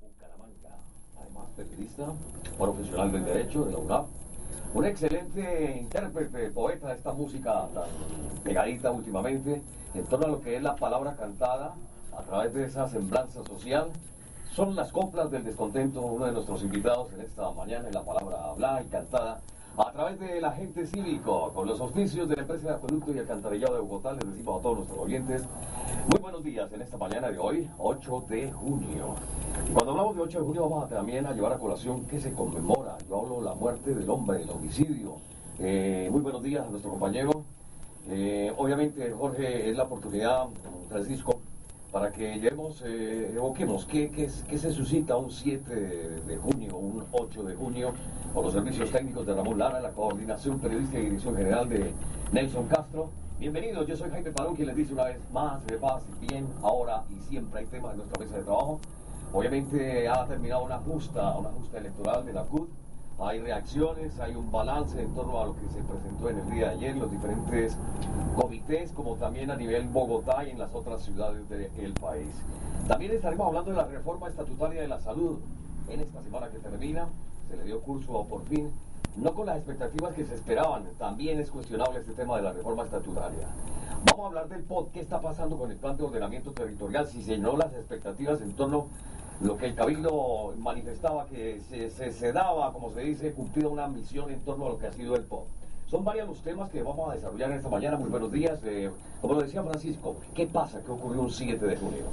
Bucaramanga, además periodista, profesional del derecho de la UNAP, un excelente intérprete, poeta de esta música tan pegadita últimamente, en torno a lo que es la palabra cantada, a través de esa semblanza social. Son las coplas del descontento, uno de nuestros invitados en esta mañana, en la palabra hablada y cantada, a través del agente cívico, con los auspicios de la empresa de acueducto y alcantarillado de Bogotá. Les decimos a todos nuestros oyentes, muy buenos días en esta mañana de hoy, 8 de junio. Y cuando hablamos de 8 de junio vamos también a llevar a colación que se conmemora. Yo hablo de la muerte del hombre, el homicidio. Muy buenos días a nuestro compañero. Obviamente, Jorge, es la oportunidad, Francisco, para que llevemos, evoquemos qué se suscita un 7 de junio, un 8 de junio, con los servicios técnicos de Ramón Lara, la coordinación periodística y dirección general de Nelson Castro. Bienvenidos, yo soy Jaime Parón, quien les dice una vez más, de paz y bien, ahora y siempre hay temas en nuestra mesa de trabajo. Obviamente ha terminado una justa electoral de la CUT. Hay reacciones, hay un balance en torno a lo que se presentó en el día de ayer, los diferentes comités, como también a nivel Bogotá y en las otras ciudades del país. También estaremos hablando de la reforma estatutaria de la salud. En esta semana que termina, se le dio curso por fin, no con las expectativas que se esperaban. También es cuestionable este tema de la reforma estatutaria. Vamos a hablar del POT, qué está pasando con el plan de ordenamiento territorial, si se llenó las expectativas en torno lo que el Cabildo manifestaba que se daba, como se dice, cumplida una misión en torno a lo que ha sido el POT. Son varios los temas que vamos a desarrollar en esta mañana. Muy buenos días. Como lo decía Francisco, ¿qué pasa? ¿Qué ocurrió un 7 de junio?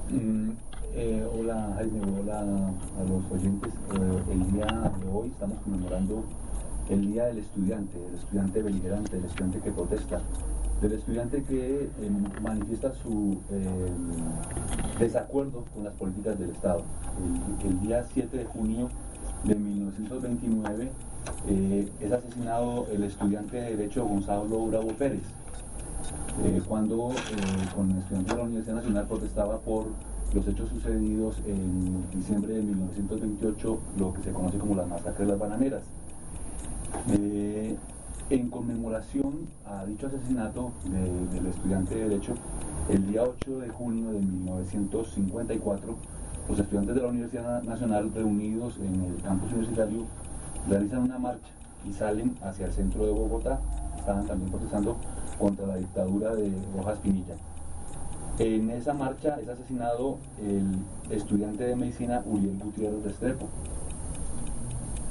Hola Jaime, hola a los oyentes. El día de hoy estamos conmemorando el Día del estudiante beligerante, el estudiante que protesta, del estudiante que manifiesta su desacuerdo con las políticas del Estado. El día 7 de junio de 1929 es asesinado el estudiante de Derecho Gonzalo Bravo Pérez, cuando con estudiantes de la Universidad Nacional protestaba por los hechos sucedidos en diciembre de 1928, lo que se conoce como las masacres de las bananeras. En conmemoración a dicho asesinato del estudiante de Derecho, el día 8 de junio de 1954, los estudiantes de la Universidad Nacional reunidos en el campus universitario realizan una marcha y salen hacia el centro de Bogotá. Estaban también protestando contra la dictadura de Rojas Pinilla. En esa marcha es asesinado el estudiante de medicina Uriel Gutiérrez Restrepo.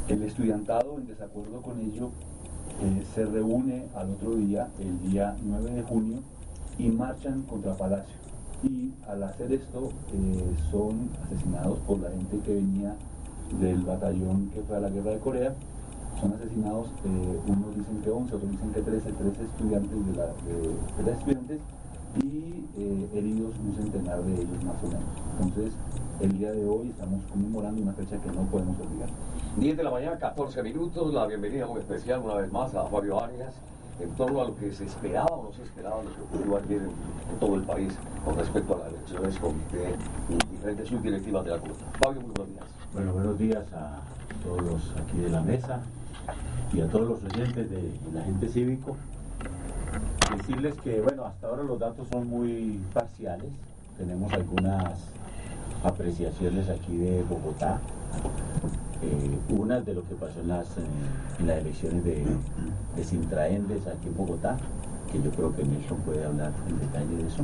El estudiantado, en desacuerdo con ello, se reúne al otro día, el día 9 de junio, y marchan contra Palacio. Y al hacer esto, son asesinados por la gente que venía del batallón que fue a la guerra de Corea. Son asesinados, unos dicen que 11, otros dicen que 13 estudiantes, tres estudiantes, y heridos un centenar de ellos más o menos. Entonces, el día de hoy estamos conmemorando una fecha que no podemos olvidar. 10 de la mañana, 14 minutos, la bienvenida muy especial una vez más a Fabio Arias, en torno a lo que se esperaba o no se esperaba, lo que ocurrió ayer en todo el país con respecto a las elecciones, comité y diferentes subdirectivas de la CUT. Fabio, muy buenos días. Bueno, buenos días a todos aquí de la mesa y a todos los oyentes del agente cívico. Decirles que, bueno, hasta ahora los datos son muy parciales. Tenemos algunas apreciaciones aquí de Bogotá. Unas de lo que pasó en las elecciones de Sintraendes aquí en Bogotá, que yo creo que Nelson puede hablar en detalle de eso.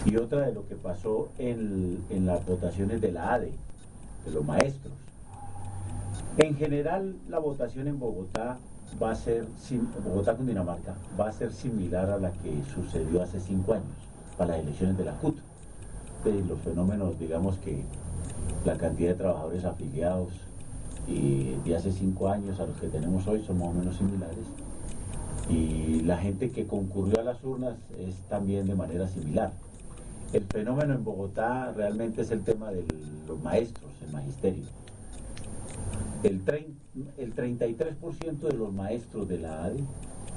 Y otra de lo que pasó en las votaciones de la ADE, de los maestros. En general, la votación en Bogotá va a ser, Bogotá con Dinamarca, va a ser similar a la que sucedió hace 5 años, para las elecciones de la CUT. Los fenómenos, digamos que la cantidad de trabajadores afiliados de hace 5 años a los que tenemos hoy son más o menos similares. Y la gente que concurrió a las urnas es también de manera similar. El fenómeno en Bogotá realmente es el tema de los maestros, el magisterio. El 33% de los maestros de la ADE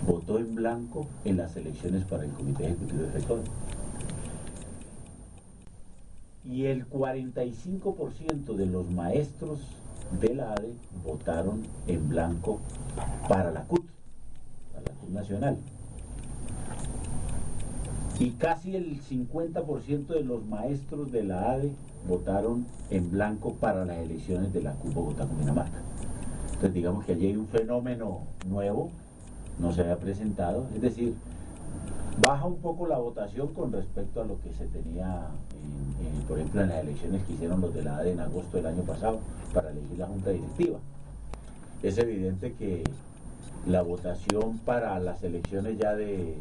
votó en blanco en las elecciones para el Comité Ejecutivo de Rectores. Y el 45% de los maestros de la ADE votaron en blanco para la CUT nacional. Y casi el 50% de los maestros de la ADE votaron en blanco para las elecciones de la CUT Bogotá-Cundinamarca. Entonces digamos que allí hay un fenómeno nuevo, no se había presentado, es decir, baja un poco la votación con respecto a lo que se tenía, por ejemplo, en las elecciones que hicieron los de la ADE en agosto del año pasado para elegir la junta directiva. Es evidente que la votación para las elecciones ya de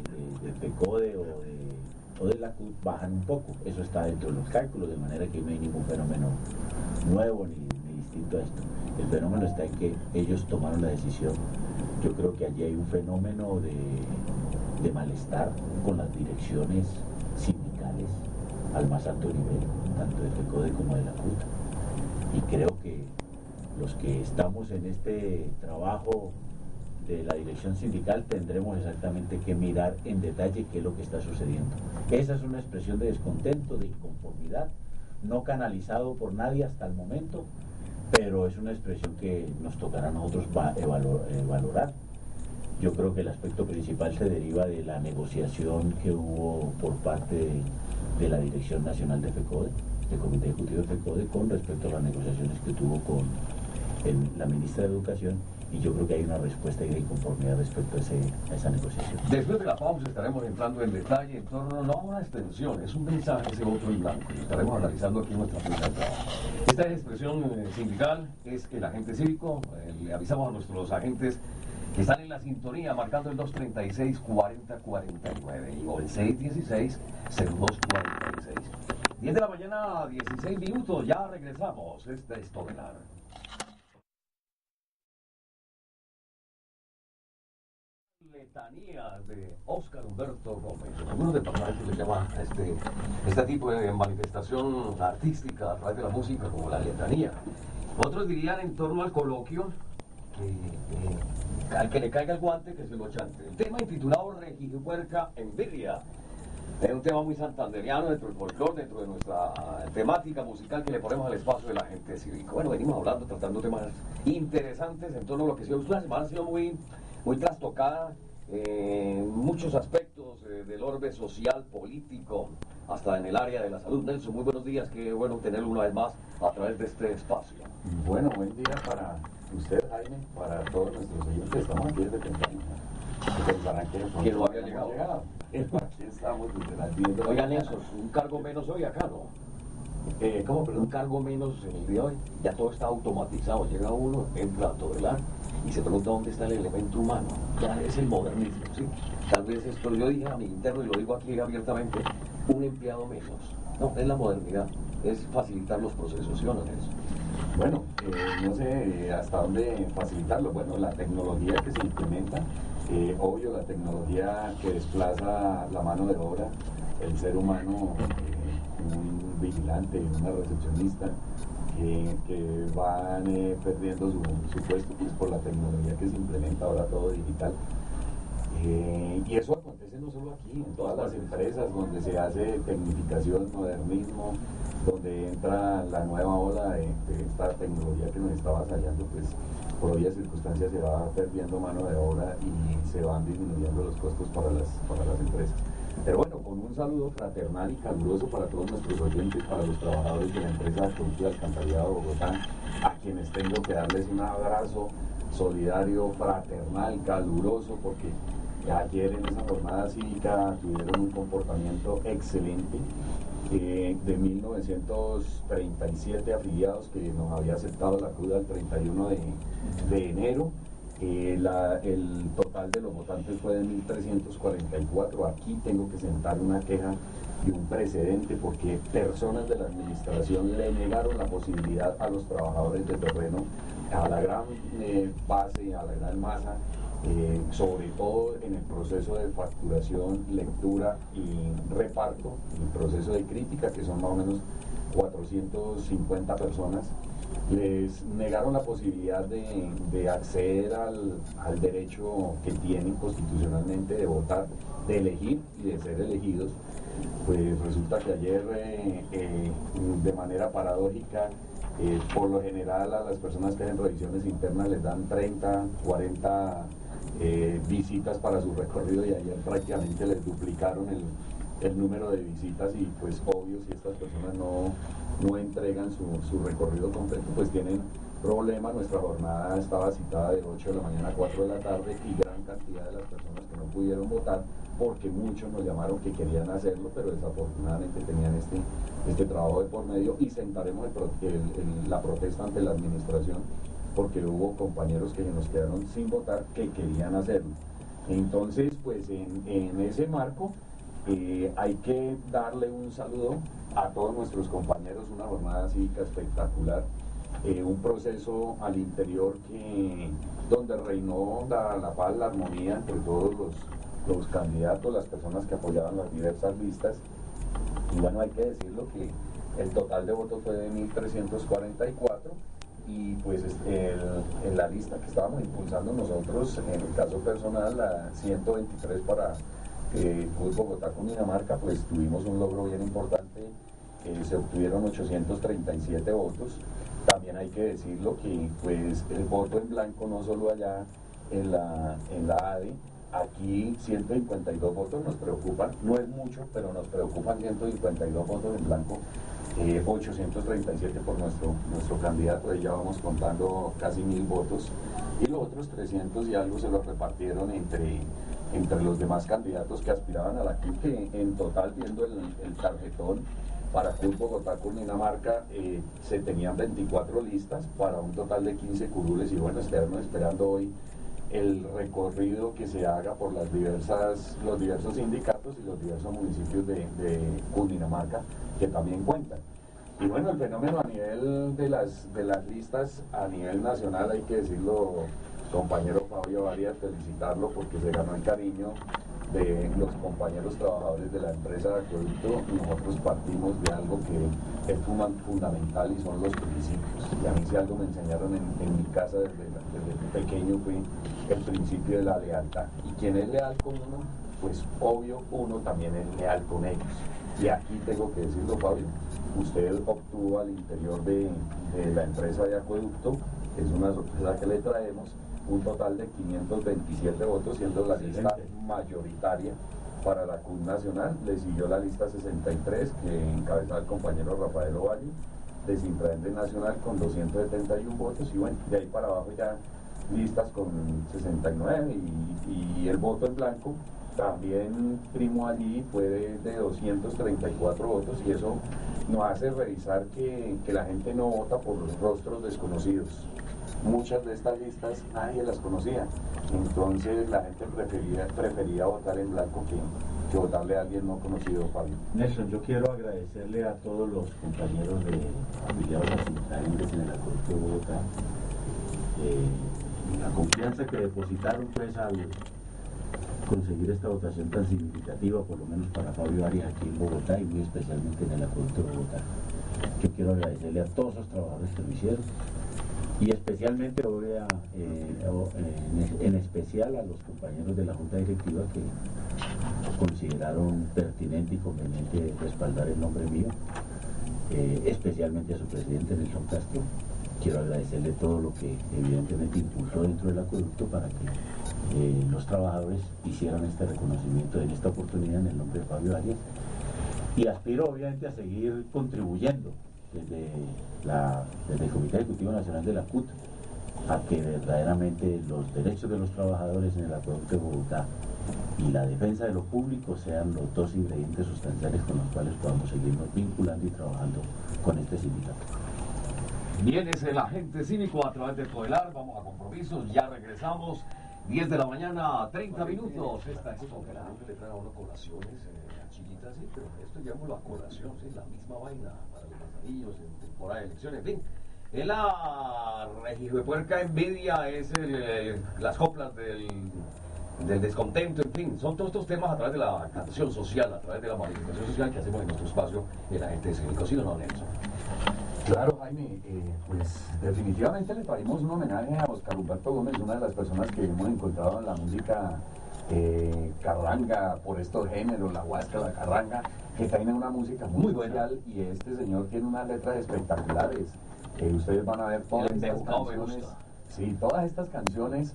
FECODE o de la CUT bajan un poco, eso está dentro de los cálculos, de manera que no hay ningún fenómeno nuevo ni distinto a esto. El fenómeno está en que ellos tomaron la decisión. Yo creo que allí hay un fenómeno de malestar con las direcciones sindicales al más alto nivel, tanto de FECODE como de la CUT. Y creo que los que estamos en este trabajo de la dirección sindical tendremos exactamente que mirar en detalle qué es lo que está sucediendo. Esa es una expresión de descontento, de inconformidad, no canalizado por nadie hasta el momento, pero es una expresión que nos tocará a nosotros valorar. Yo creo que el aspecto principal se deriva de la negociación que hubo por parte de la Dirección Nacional de FECODE, del Comité Ejecutivo de FECODE, con respecto a las negociaciones que tuvo con la ministra de Educación, y yo creo que hay una respuesta y de inconformidad respecto a esa negociación. Después de la pausa estaremos entrando en detalle en torno no a una extensión, es un mensaje, ese otro en blanco, y estaremos analizando aquí nuestra primera trabajo. Esta es expresión sindical, es el agente cívico, le avisamos a nuestros agentes que están en la sintonía marcando el 236-4049 o el 616-0246. 10 de la mañana, 16 minutos, ya regresamos, este es Todelar. Letanías de Óscar Humberto Gómez. Algunos departamentos le llaman a este tipo de manifestación artística a través de la música como la letanía. Otros dirían en torno al coloquio al que le caiga el guante que se lo chante. El tema intitulado Regijuerca Envidia. Es un tema muy santanderiano dentro del folclore, dentro de nuestra temática musical que le ponemos al espacio de la gente cívica. Bueno, venimos hablando, tratando temas interesantes en torno a lo que ha sido una semana, ha sido muy trastocada en muchos aspectos del orbe social, político, hasta en el área de la salud. Nelson, muy buenos días, qué bueno tenerlo una vez más a través de este espacio. Bueno, buen día para usted, Jaime, para todos nuestros oyentes. Estamos aquí desde temprano. Pensarán que no había llegado. Aquí estamos desde las 10 de la Oiga, mañana. Nelson, un cargo menos hoy acá, ¿no? ¿Cómo? Perdón. Un cargo menos en el día de hoy, ya todo está automatizado, llega uno, entra a Todelar y se pregunta dónde está el elemento humano, ya es el modernismo, ¿sí? Tal vez esto, yo dije a mi interno y lo digo aquí abiertamente, un empleado menos, no, es la modernidad, es facilitar los procesos, ¿sí o no es eso? Bueno, no sé hasta dónde facilitarlo. Bueno, la tecnología que se implementa, obvio, la tecnología que desplaza la mano de obra, el ser humano, un vigilante, una recepcionista, que van perdiendo su puesto pues, por la tecnología que se implementa ahora todo digital. Y eso acontece no solo aquí, en todas las empresas donde se hace tecnificación, modernismo, donde entra la nueva ola de esta tecnología que nos está avasallando, pues por obvias circunstancias se va perdiendo mano de obra y se van disminuyendo los costos para las empresas. Pero bueno, con un saludo fraternal y caluroso para todos nuestros oyentes, para los trabajadores de la empresa Cultura Alcantarillado Bogotá, a quienes tengo que darles un abrazo solidario, fraternal, caluroso, porque ayer en esa jornada cívica tuvieron un comportamiento excelente. De 1937 afiliados que nos había aceptado la CUDA el 31 de enero. El total de los votantes fue de 1.344. Aquí tengo que sentar una queja y un precedente porque personas de la administración le negaron la posibilidad a los trabajadores de terreno, a la gran base, a la gran masa, sobre todo en el proceso de facturación, lectura y reparto, el proceso de crítica, que son más o menos 450 personas, les negaron la posibilidad de acceder al derecho que tienen constitucionalmente de votar, de elegir y de ser elegidos. Pues resulta que ayer, de manera paradójica, por lo general a las personas que hacen revisiones internas les dan 30, 40 visitas para su recorrido, y ayer prácticamente les duplicaron el número de visitas y pues obvio si estas personas no entregan su recorrido completo pues tienen problemas. Nuestra jornada estaba citada de 8 de la mañana a 4 de la tarde y gran cantidad de las personas que no pudieron votar porque muchos nos llamaron que querían hacerlo pero desafortunadamente tenían este trabajo de por medio y sentaremos la protesta ante la administración porque hubo compañeros que nos quedaron sin votar que querían hacerlo. Entonces pues en ese marco hay que darle un saludo a todos nuestros compañeros, una jornada cívica espectacular, un proceso al interior donde reinó la paz, la armonía entre todos los candidatos, las personas que apoyaban las diversas listas. Y bueno, hay que decirlo que el total de votos fue de 1.344 y pues en la lista que estábamos impulsando nosotros, en el caso personal, la 123 para Bogotá con Dinamarca, pues tuvimos un logro bien importante, se obtuvieron 837 votos. También hay que decirlo que pues el voto en blanco no solo allá en la ADE, aquí 152 votos nos preocupan, no es mucho, pero nos preocupan 152 votos en blanco, 837 por nuestro candidato, ahí ya vamos contando casi 1000 votos, y los otros 300 y algo se los repartieron entre los demás candidatos que aspiraban a la CUT, que en total, viendo el tarjetón, para CUT Bogotá con Dinamarca se tenían 24 listas para un total de 15 curules y bueno, estamos esperando hoy el recorrido que se haga por los diversos sindicatos y los diversos municipios de Cundinamarca que también cuentan. Y bueno, el fenómeno a nivel de las listas a nivel nacional, hay que decirlo, compañero Fabio Arias, felicitarlo porque se ganó el cariño de los compañeros trabajadores de la empresa de acueducto. Nosotros partimos de algo que es fundamental y son los principios. Y a mí si algo me enseñaron en mi casa desde pequeño fue el principio de la lealtad. Y quien es leal con uno, pues obvio uno también es leal con ellos. Y aquí tengo que decirlo, Fabio, usted obtuvo al interior de la empresa de acueducto, es una sorpresa que le traemos, un total de 527 votos, siendo la lista mayoritaria para la CUT nacional. Le siguió la lista 63, que encabezaba el compañero Rafael Ovalle, de Sintraende Nacional con 271 votos, y bueno, de ahí para abajo ya listas con 69, y el voto en blanco también primo allí fue de 234 votos, y eso nos hace revisar que la gente no vota por los rostros desconocidos. Muchas de estas listas nadie las conocía, entonces la gente prefería votar en blanco que votarle a alguien no conocido, Pablo. Nelson, yo quiero agradecerle a todos los compañeros afiliados a Sintraendes en el Acueducto de Bogotá la confianza que depositaron pues al conseguir esta votación tan significativa, por lo menos para Fabio Arias aquí en Bogotá y muy especialmente en el Acueducto de Bogotá. Yo quiero agradecerle a todos los trabajadores que lo hicieron y especialmente en especial a los compañeros de la Junta Directiva que consideraron pertinente y conveniente respaldar el nombre mío, especialmente a su presidente Nelson Castro. Quiero agradecerle todo lo que evidentemente impulsó dentro del acueducto para que los trabajadores hicieran este reconocimiento en esta oportunidad en el nombre de Fabio Arias, y aspiro obviamente a seguir contribuyendo desde el Comité Ejecutivo Nacional de la CUT a que verdaderamente los derechos de los trabajadores en el acueducto de Bogotá y la defensa de lo público sean los dos ingredientes sustanciales con los cuales podamos seguirnos vinculando y trabajando con este sindicato. Bien, es el agente cívico a través de Codelar. Vamos a compromisos, ya regresamos. 10 de la mañana, 30 minutos. Esta es Codelar. Le traen a uno colaciones, chillitas, sí, pero esto llamémoslo a colación, sí, la misma vaina para los manzanillos en temporada de elecciones, en fin. En la regijuepuerca envidia es las coplas del descontento, en fin, son todos estos temas a través de la canción social, a través de la manifestación social que hacemos en nuestro espacio, el agente cívico, ¿sí o no, Nelson? Claro, Jaime, pues definitivamente le traímos un homenaje a Oscar Humberto Gómez, una de las personas que hemos encontrado en la música carranga, por estos géneros, la huasca, la carranga, que tiene una música muy buena, y este señor tiene unas letras espectaculares. Ustedes van a ver todas estas canciones, sí, todas estas canciones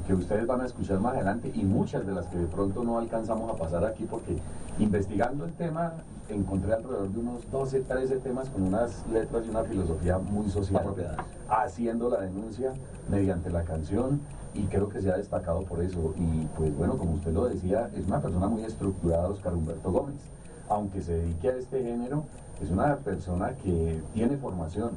que ustedes van a escuchar más adelante, y muchas de las que de pronto no alcanzamos a pasar aquí porque Investigando el tema, encontré alrededor de unos 12, 13 temas con unas letras y una filosofía muy social, haciendo la denuncia mediante la canción, y creo que se ha destacado por eso. Y pues bueno, como usted lo decía, es una persona muy estructurada, Óscar Humberto Gómez. Aunque se dedique a este género, es una persona que tiene formación.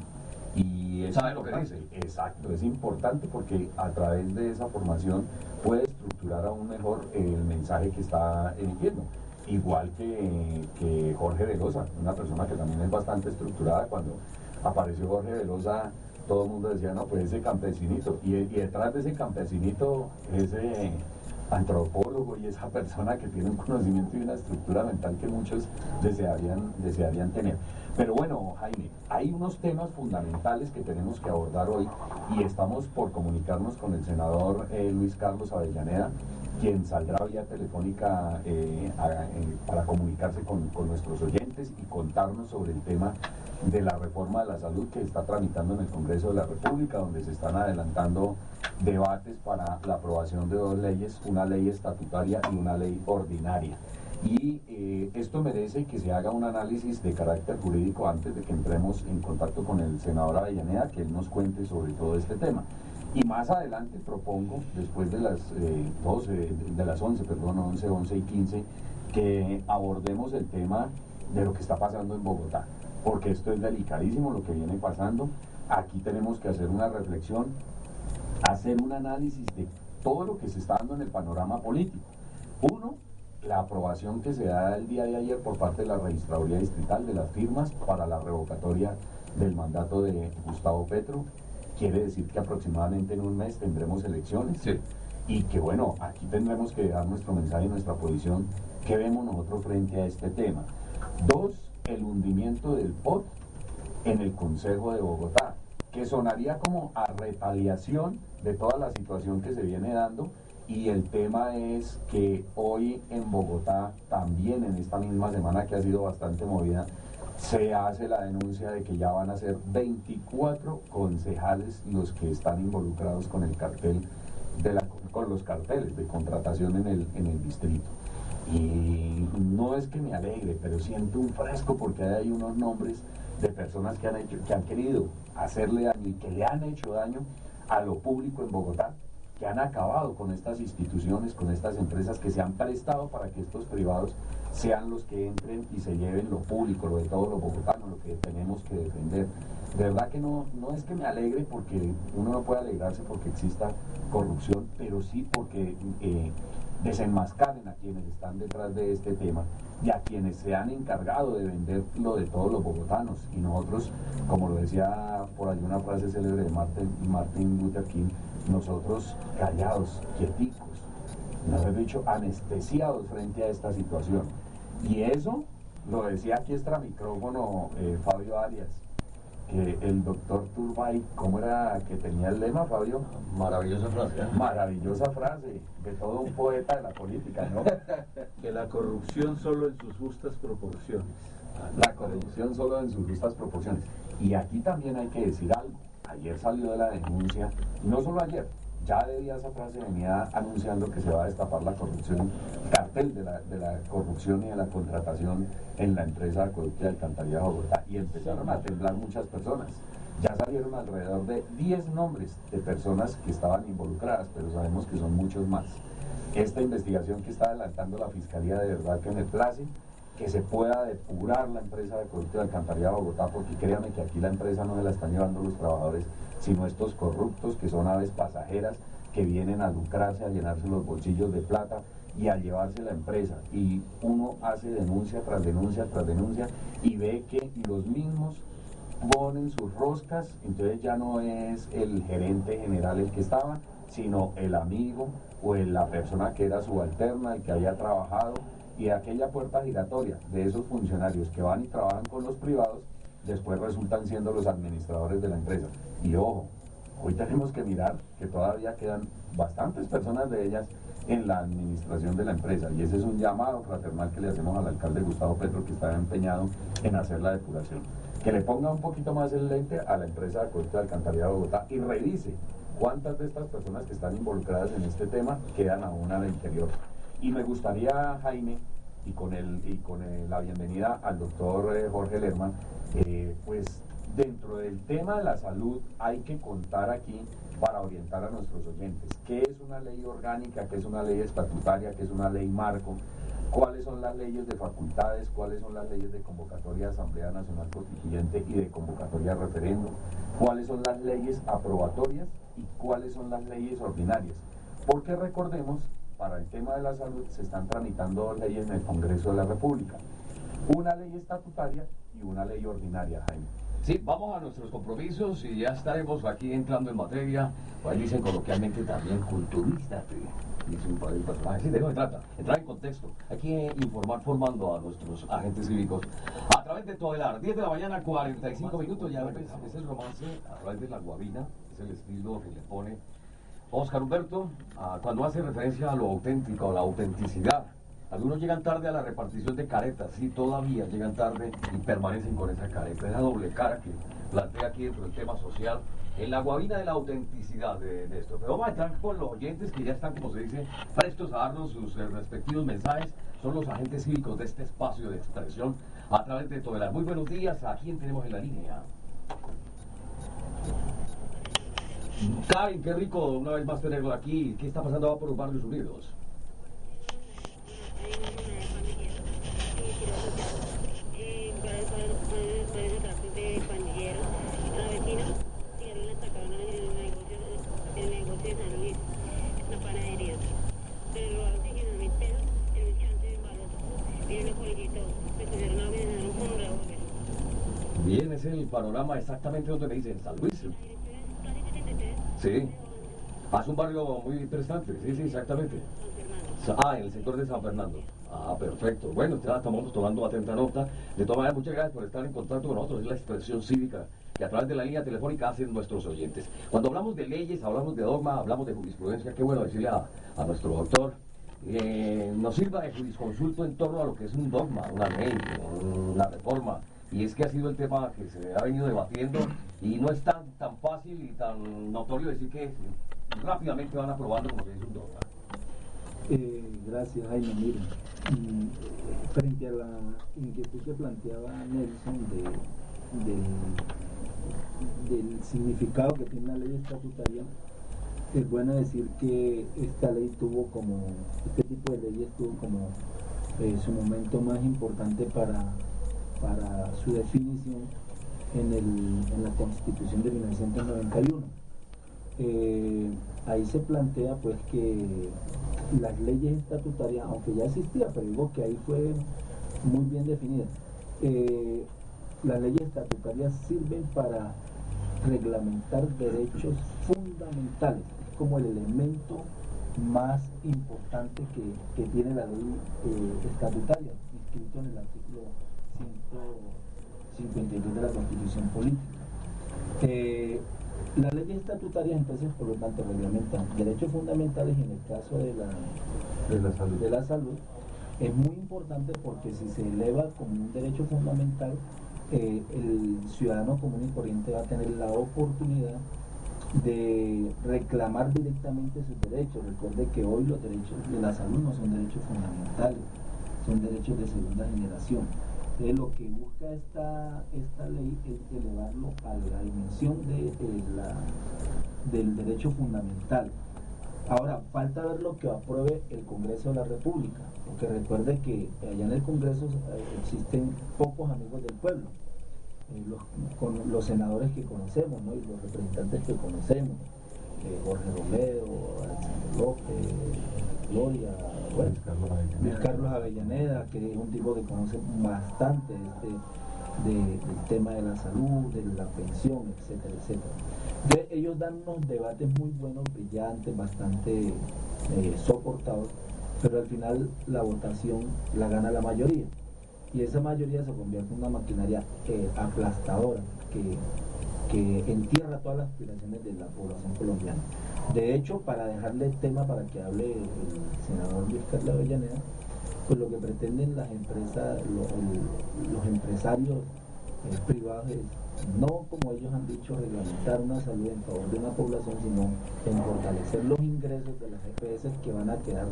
Y es ¿sabe lo que dice? Exacto, es importante porque a través de esa formación puede estructurar aún mejor el mensaje que está emitiendo. Igual que Jorge Velosa, una persona que también es bastante estructurada. Cuando apareció Jorge Velosa, todo el mundo decía, no, pues ese campesinito. Y detrás de ese campesinito, ese antropólogo y esa persona que tiene un conocimiento y una estructura mental que muchos desearían tener. Pero bueno, Jaime, hay unos temas fundamentales que tenemos que abordar hoy, y estamos por comunicarnos con el senador Luis Carlos Avellaneda, quien saldrá vía telefónica para comunicarse con nuestros oyentes y contarnos sobre el tema de la reforma de la salud que está tramitando en el Congreso de la República, donde se están adelantando debates para la aprobación de dos leyes, una ley estatutaria y una ley ordinaria. Y esto merece que se haga un análisis de carácter jurídico antes de que entremos en contacto con el senador Avellaneda, que él nos cuente sobre todo este tema. Y más adelante propongo, después de las 11, 11 y 15, que abordemos el tema de lo que está pasando en Bogotá, porque esto es delicadísimo lo que viene pasando. Aquí tenemos que hacer una reflexión, hacer un análisis de todo lo que se está dando en el panorama político. Uno, la aprobación que se da el día de ayer por parte de la Registraduría Distrital de las firmas para la revocatoria del mandato de Gustavo Petro. Quiere decir que aproximadamente en un mes tendremos elecciones. Sí. Y que bueno, aquí tendremos que dar nuestro mensaje y nuestra posición, qué vemos nosotros frente a este tema. Dos, el hundimiento del POT en el Consejo de Bogotá, que sonaría como a retaliación de toda la situación que se viene dando. Y el tema es que hoy en Bogotá, también en esta misma semana que ha sido bastante movida, se hace la denuncia de que ya van a ser 24 concejales los que están involucrados con el cartel con los carteles de contratación en el distrito. Y no es que me alegre, pero siento un fresco porque hay unos nombres de personas que han querido hacerle daño y que le han hecho daño a lo público en Bogotá, que han acabado con estas instituciones, con estas empresas que se han prestado para que estos privados sean los que entren y se lleven lo público, lo de todos los bogotanos, lo que tenemos que defender. De verdad que no es que me alegre, porque uno no puede alegrarse porque exista corrupción, pero sí porque desenmascaren a quienes están detrás de este tema y a quienes se han encargado de vender lo de todos los bogotanos. Y nosotros, como lo decía por ahí una frase célebre de Martin Luther King, nosotros callados, quieticos, mejor dicho, anestesiados frente a esta situación. Y eso lo decía aquí extra micrófono Fabio Arias, que el doctor Turbay, ¿cómo era que tenía el lema, Fabio? Maravillosa frase. Maravillosa frase, de todo un poeta de la política, ¿no? Que la corrupción solo en sus justas proporciones. La corrupción solo en sus justas proporciones. Y aquí también hay que decir algo. Ayer salió de la denuncia, y no solo ayer, ya de día esa frase venía anunciando que se va a destapar la corrupción, cartel de la corrupción y de la contratación en la empresa Acueducto y Alcantarillado de Bogotá, y empezaron a temblar muchas personas. Ya salieron alrededor de 10 nombres de personas que estaban involucradas, pero sabemos que son muchos más. Esta investigación que está adelantando la Fiscalía, de verdad que me place que se pueda depurar la empresa de Acueducto y Alcantarillado de Bogotá, porque créanme que aquí la empresa no se la están llevando los trabajadores, sino estos corruptos que son aves pasajeras que vienen a lucrarse, a llenarse los bolsillos de plata y a llevarse la empresa. Y uno hace denuncia tras denuncia tras denuncia y ve que los mismos ponen sus roscas. Entonces ya no es el gerente general el que estaba, sino el amigo o la persona que era subalterna, el que había trabajado. Y aquella puerta giratoria de esos funcionarios que van y trabajan con los privados, después resultan siendo los administradores de la empresa. Y ojo, hoy tenemos que mirar que todavía quedan bastantes personas de ellas en la administración de la empresa. Y ese es un llamado fraternal que le hacemos al alcalde Gustavo Petro, que está empeñado en hacer la depuración. Que le ponga un poquito más el lente a la empresa de Acueducto de Alcantarillado de Bogotá y revise cuántas de estas personas que están involucradas en este tema quedan aún al interior. Y me gustaría, Jaime, y con la bienvenida al doctor Jorge Lerman, pues dentro del tema de la salud hay que contar aquí para orientar a nuestros oyentes qué es una ley orgánica, qué es una ley estatutaria, qué es una ley marco, cuáles son las leyes de facultades, cuáles son las leyes de convocatoria de Asamblea Nacional Constituyente y de convocatoria de referéndum, cuáles son las leyes aprobatorias y cuáles son las leyes ordinarias. Porque recordemos, para el tema de la salud se están tramitando dos leyes en el Congreso de la República, una ley estatutaria y una ley ordinaria, Jaime. Sí, vamos a nuestros compromisos y ya estaremos aquí entrando en materia. Pues dicen coloquialmente también culturístate. Dice un personaje. Sí, de eso se trata. Entrar en contexto. Hay que informar formando a nuestros agentes cívicos a través de todo el ar. 10 de la mañana, 45 minutos. Ya ves, es el romance a través de la guabina. Es el estilo que le pone Óscar Humberto cuando hace referencia a lo auténtico, a la autenticidad. Algunos llegan tarde a la repartición de caretas, sí, todavía llegan tarde y permanecen con esa careta, esa doble cara que plantea aquí dentro del tema social, en la guabina de la autenticidad de esto. Pero vamos a entrar con los oyentes que ya están, como se dice, prestos a darnos sus respectivos mensajes, son los agentes cívicos de este espacio de expresión a través de Todelar. Muy buenos días, ¿a quién tenemos en la línea? Karen, qué rico una vez más tenerlo aquí. ¿Qué está pasando por los Barrios Unidos? Bien, es el panorama exactamente donde me dicen San Luis. Sí. Es un barrio muy interesante, sí, exactamente. En el sector de San Fernando. Perfecto. Bueno, ya estamos tomando atenta nota. De todas maneras, muchas gracias por estar en contacto con nosotros. Es la expresión cívica que a través de la línea telefónica hacen nuestros oyentes. Cuando hablamos de leyes, hablamos de dogma, hablamos de jurisprudencia, qué bueno decirle a nuestro doctor, nos sirva de jurisconsulto en torno a lo que es un dogma, una ley, una reforma. Y es que ha sido el tema que se ha venido debatiendo y no es tan fácil y tan notorio decir que rápidamente van aprobando como se dice un dogma. Gracias, Jaime. Mire, frente a la inquietud que planteaba Nelson del significado que tiene la ley estatutaria, es bueno decir que esta ley este tipo de leyes tuvo como su momento más importante para su definición en la Constitución de 1991. Ahí se plantea pues que las leyes estatutarias, aunque ya existía, pero digo que ahí fue muy bien definida, las leyes estatutarias sirven para reglamentar derechos fundamentales, es como el elemento más importante que tiene la ley estatutaria, inscrito en el artículo 152 de la Constitución Política. Las leyes estatutarias entonces, por lo tanto, reglamentan derechos fundamentales y en el caso de la salud es muy importante porque si se eleva como un derecho fundamental, el ciudadano común y corriente va a tener la oportunidad de reclamar directamente sus derechos. Recuerde que hoy los derechos de la salud no son derechos fundamentales, son derechos de segunda generación. Lo que busca esta ley es elevarlo a la dimensión del derecho fundamental. Ahora, falta ver lo que apruebe el Congreso de la República, porque recuerde que allá en el Congreso existen pocos amigos del pueblo, los senadores que conocemos, ¿no? Y los representantes que conocemos, Jorge Romero, Alexander López, Gloria, bueno, Luis Carlos Avellaneda, que es un tipo que conoce bastante del tema de la salud, de la pensión, etcétera, etcétera. Entonces, ellos dan unos debates muy buenos, brillantes, bastante soportados, pero al final la votación la gana la mayoría. Y esa mayoría se convierte en una maquinaria aplastadora que entierra todas las aspiraciones de la población colombiana. De hecho, para dejarle el tema para que hable el senador Luis Carlos Avellaneda, pues lo que pretenden las empresas, los empresarios privados es no, como ellos han dicho, reglamentar una salud en favor de una población, sino en fortalecer los ingresos de las EPS que van a quedar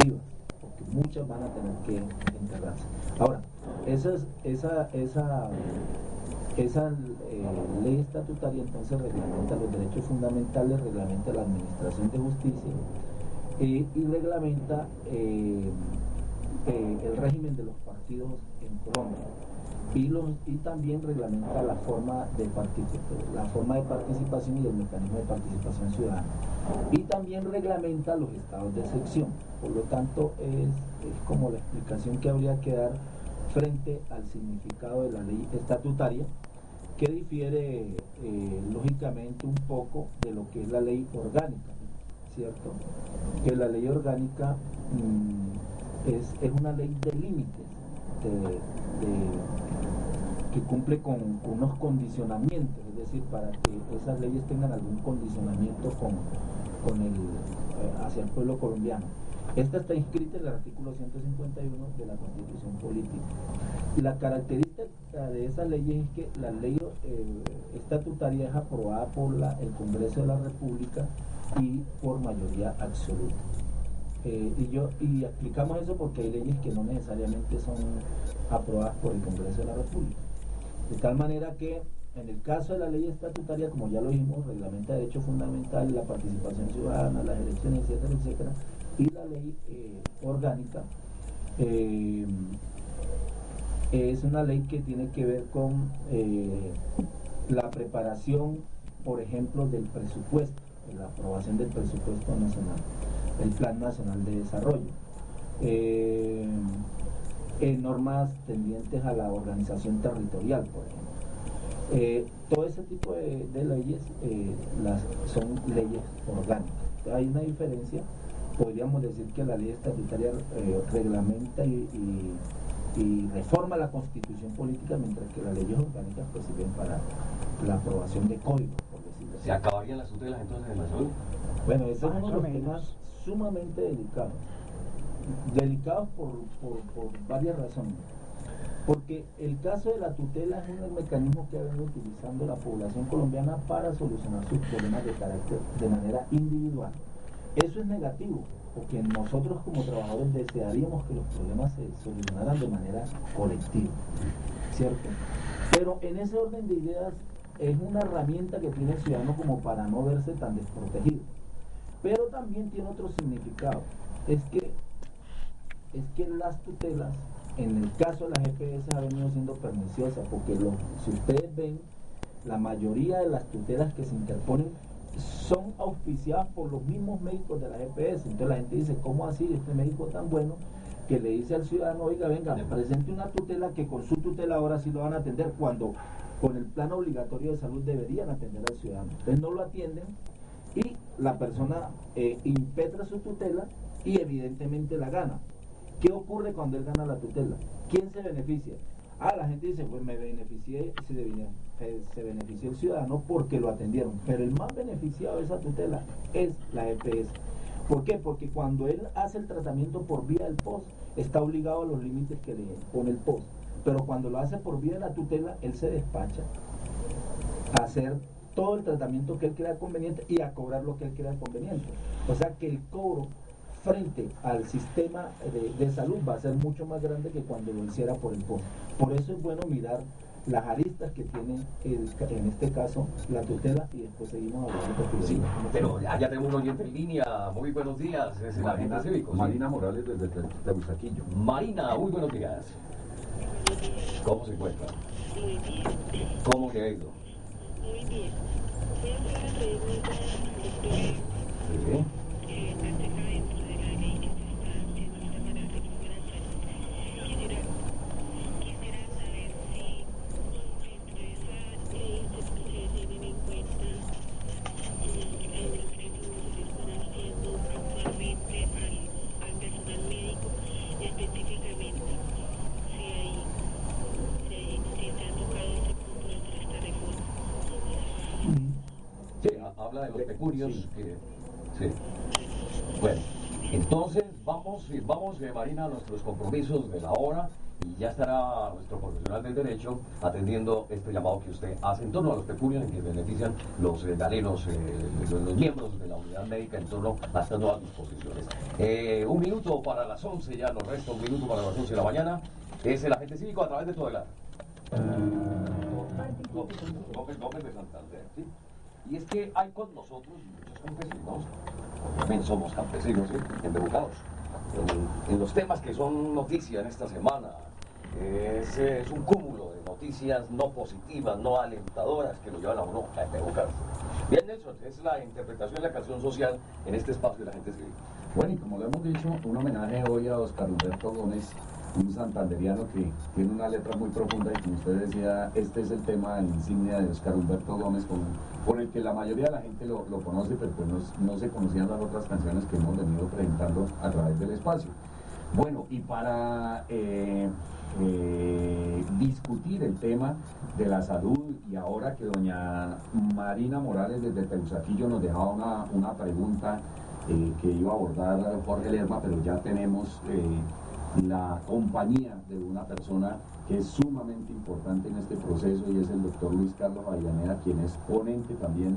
vivas, porque muchas van a tener que enterrarse. Ahora, esa ley estatutaria entonces reglamenta los derechos fundamentales, reglamenta la administración de justicia y reglamenta el régimen de los partidos en Colombia y también reglamenta la forma de participación y el mecanismo de participación ciudadana, y también reglamenta los estados de excepción. Por lo tanto, es como la explicación que habría que dar frente al significado de la ley estatutaria, que difiere lógicamente un poco de lo que es la ley orgánica, ¿cierto? Que la ley orgánica es una ley de límites, que cumple con unos condicionamientos, es decir, para que esas leyes tengan algún condicionamiento hacia el pueblo colombiano. Esta está inscrita en el artículo 151 de la Constitución Política. La característica de esa ley es que la ley estatutaria es aprobada por el Congreso de la República y por mayoría absoluta. Y explicamos eso porque hay leyes que no necesariamente son aprobadas por el Congreso de la República. De tal manera que en el caso de la ley estatutaria, como ya lo dijimos, reglamenta derechos fundamentales, la participación ciudadana, las elecciones, etcétera, etcétera, y la ley orgánica es una ley que tiene que ver con la preparación, por ejemplo, del presupuesto, la aprobación del presupuesto nacional, el Plan Nacional de Desarrollo, normas tendientes a la organización territorial, por ejemplo. Todo ese tipo de leyes son leyes orgánicas. Hay una diferencia. Podríamos decir que la ley estatutaria reglamenta y reforma la Constitución política, mientras que las leyes orgánicas pues sirven para la aprobación de códigos, por decirlo así. ¿Se acabarían las tutelas entonces en la salud? Bueno, ese es uno de los temas sumamente delicados. Delicados por varias razones. Porque el caso de la tutela es un mecanismo que ha venido utilizando la población colombiana para solucionar sus problemas de carácter de manera individual. Eso es negativo, porque nosotros como trabajadores desearíamos que los problemas se solucionaran de manera colectiva, ¿cierto? Pero en ese orden de ideas es una herramienta que tiene el ciudadano como para no verse tan desprotegido. Pero también tiene otro significado, es que las tutelas, en el caso de las EPS, ha venido siendo perniciosas, porque si ustedes ven, la mayoría de las tutelas que se interponen son auspiciadas por los mismos médicos de las EPS. Entonces la gente dice, ¿cómo así? Este médico tan bueno que le dice al ciudadano, oiga, venga, presente una tutela, que con su tutela ahora sí lo van a atender, cuando con el plan obligatorio de salud deberían atender al ciudadano. Entonces no lo atienden y la persona impetra su tutela y evidentemente la gana. ¿Qué ocurre cuando él gana la tutela? ¿Quién se beneficia? La gente dice, pues me beneficié, se benefició el ciudadano porque lo atendieron, pero el más beneficiado de esa tutela es la EPS. ¿Por qué? Porque cuando él hace el tratamiento por vía del POS, está obligado a los límites que le pone el POS, pero cuando lo hace por vía de la tutela, él se despacha a hacer todo el tratamiento que él crea conveniente y a cobrar lo que él crea conveniente. O sea que el cobro frente al sistema de salud va a ser mucho más grande que cuando lo hiciera por el POS. Por eso es bueno mirar las aristas que tiene en este caso la tutela, y después seguimos hablando. Sí, pero ya tenemos un oyente en línea. Muy buenos días, es el agente cívico. Marina Morales desde Teusaquillo. Marina, muy buenos días. ¿Cómo se encuentra? Muy bien. ¿Cómo le ha ido? Muy bien. Voy a hacer una pregunta, doctor. Sí. Acerca dentro de la ley que se está haciendo ahorita para reformar la salud. Quisiera saber si dentro de esa ley se tienen en cuenta el decreto que se están haciendo actualmente al personal médico, específicamente si se ha tocado este punto dentro de esta reforma. Sí, habla de los pecunios. Sí. Sí. Bueno, entonces vamos Marina, a nuestros compromisos de la hora. y ya estará nuestro profesional del derecho atendiendo este llamado que usted hace en torno a los pecunios en que benefician los galenos, los miembros de la unidad médica en torno a estas nuevas disposiciones. Un minuto para las 11, ya nos resta un minuto para las 11 de la mañana. Es el agente cívico a través de todo el área. Gómez de Santander, ¿sí? Y es que hay con nosotros muchos campesinos, también somos campesinos, ¿sí? Embebucados, en los temas que son noticia en esta semana. Es un cúmulo de noticias no positivas, no alentadoras que lo llevan a uno a embebucarse. Bien, Nelson, es la interpretación de la canción social en este espacio de la gente civil. Bueno, y como lo hemos dicho, un homenaje hoy a Óscar Humberto Gómez, un santanderiano que tiene una letra muy profunda y como usted decía, este es el tema insignia de Óscar Humberto Gómez por el que la mayoría de la gente lo conoce, pero pues no se conocían las otras canciones que hemos venido presentando a través del espacio. Bueno, y para discutir el tema de la salud, y ahora que doña Marina Morales desde Teusaquillo nos dejaba una pregunta que iba a abordar Jorge Lerma, pero ya tenemos la compañía de una persona que es sumamente importante en este proceso y es el doctor Luis Carlos Avellaneda, quien es ponente también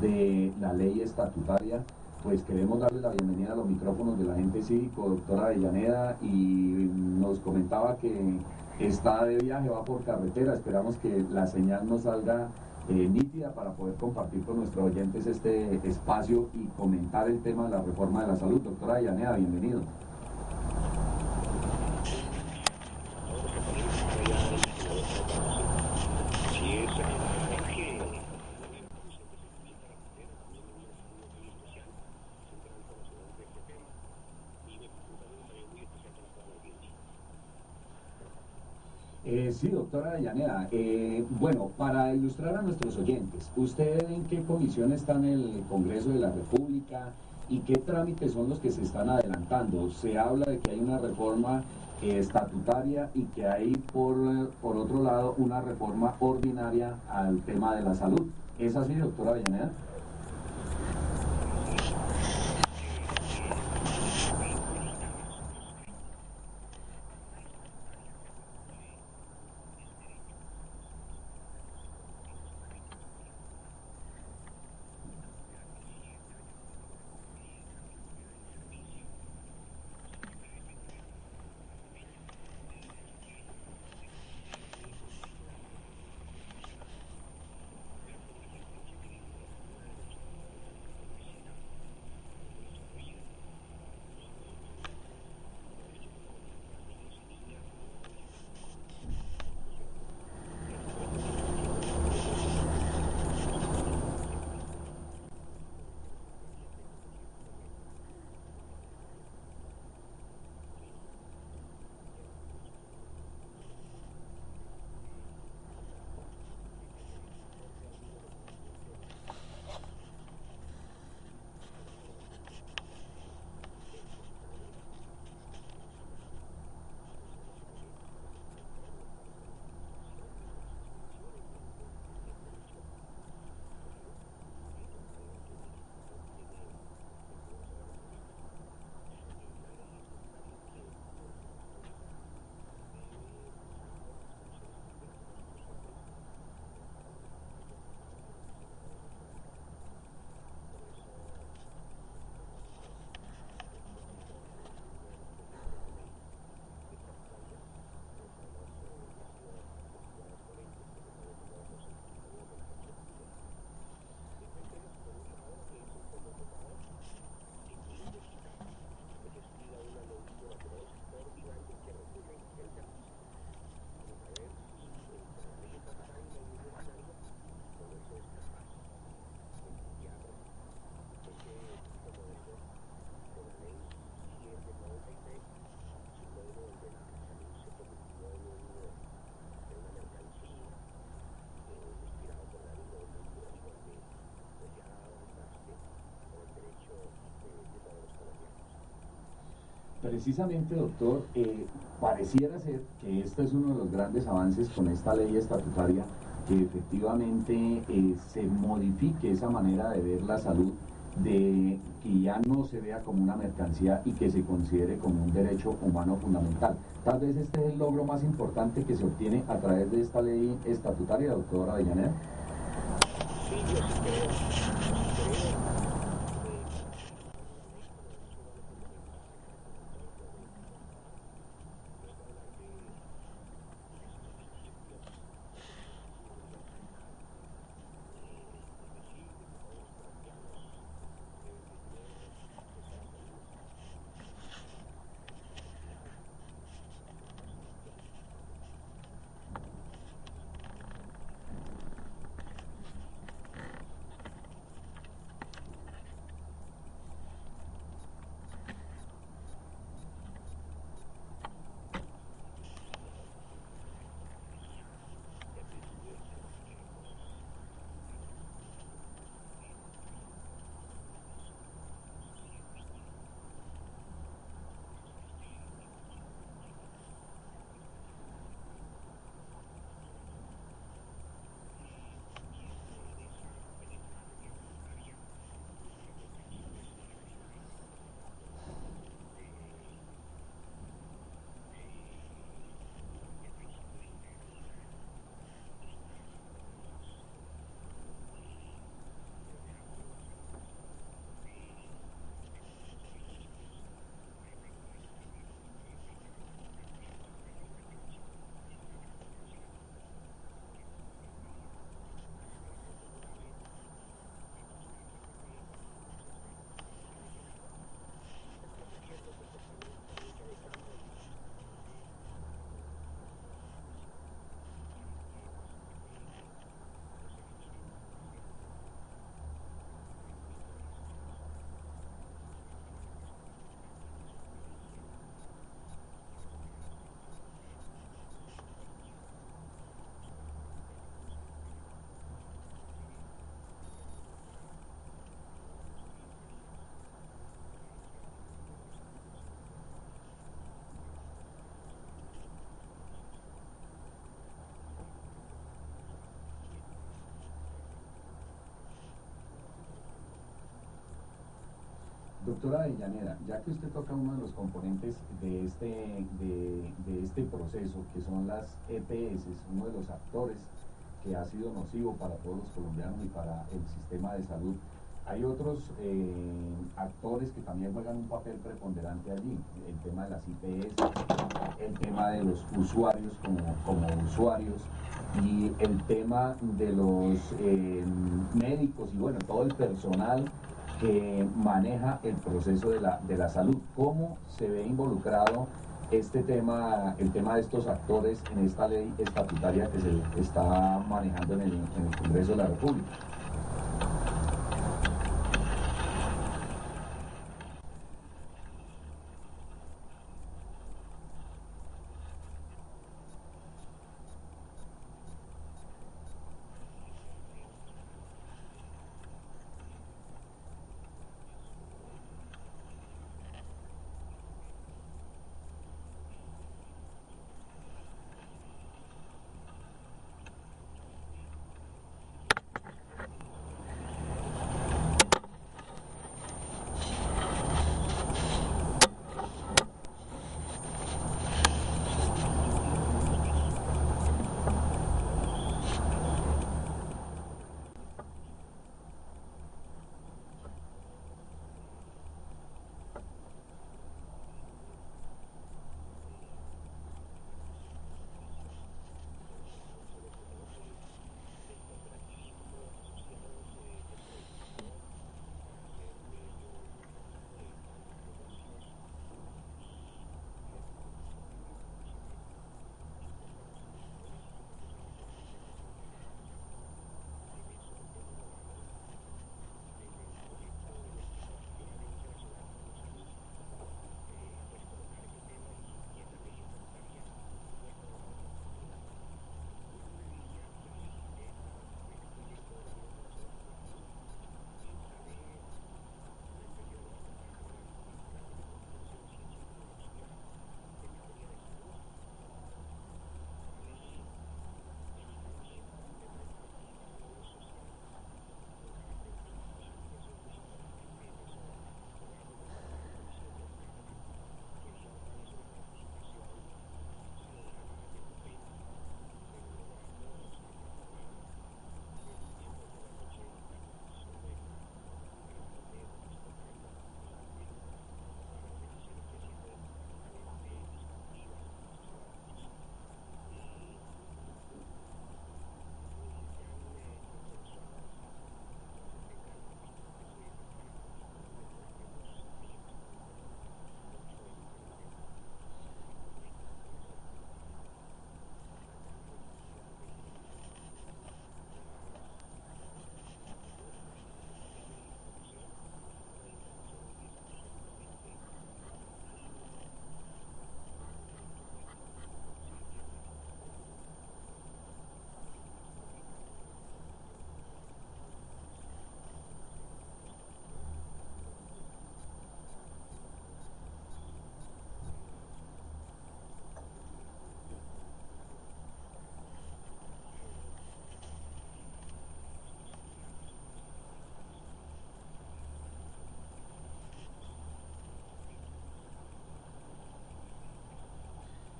de la ley estatutaria. Pues queremos darle la bienvenida a los micrófonos de la agente cívico, doctora Avellaneda, y nos comentaba que está de viaje, va por carretera. Esperamos que la señal nos salga nítida para poder compartir con nuestros oyentes este espacio y comentar el tema de la reforma de la salud. Doctora Avellaneda, bienvenido. Sí, doctora Avellaneda. Bueno, para ilustrar a nuestros oyentes, ¿usted en qué comisión está en el Congreso de la República y qué trámites son los que se están adelantando? Se habla de que hay una reforma estatutaria y que hay, por otro lado, una reforma ordinaria al tema de la salud. ¿Es así, doctora Avellaneda? Precisamente, doctor, pareciera ser que este es uno de los grandes avances con esta ley estatutaria, que efectivamente se modifique esa manera de ver la salud, de que ya no se vea como una mercancía y que se considere como un derecho humano fundamental. Tal vez este es el logro más importante que se obtiene a través de esta ley estatutaria, doctora Avellaneda. Sí, yo sí creo. Doctora Avellaneda, ya que usted toca uno de los componentes de este proceso, que son las EPS, uno de los actores que ha sido nocivo para todos los colombianos y para el sistema de salud, hay otros actores que también juegan un papel preponderante allí, el tema de las IPS, el tema de los usuarios como usuarios y el tema de los médicos y bueno, todo el personal que maneja el proceso de la salud. ¿Cómo se ve involucrado este tema, el tema de estos actores en esta ley estatutaria que se está manejando en el Congreso de la República?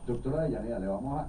Doctora Deyanira, le vamos a...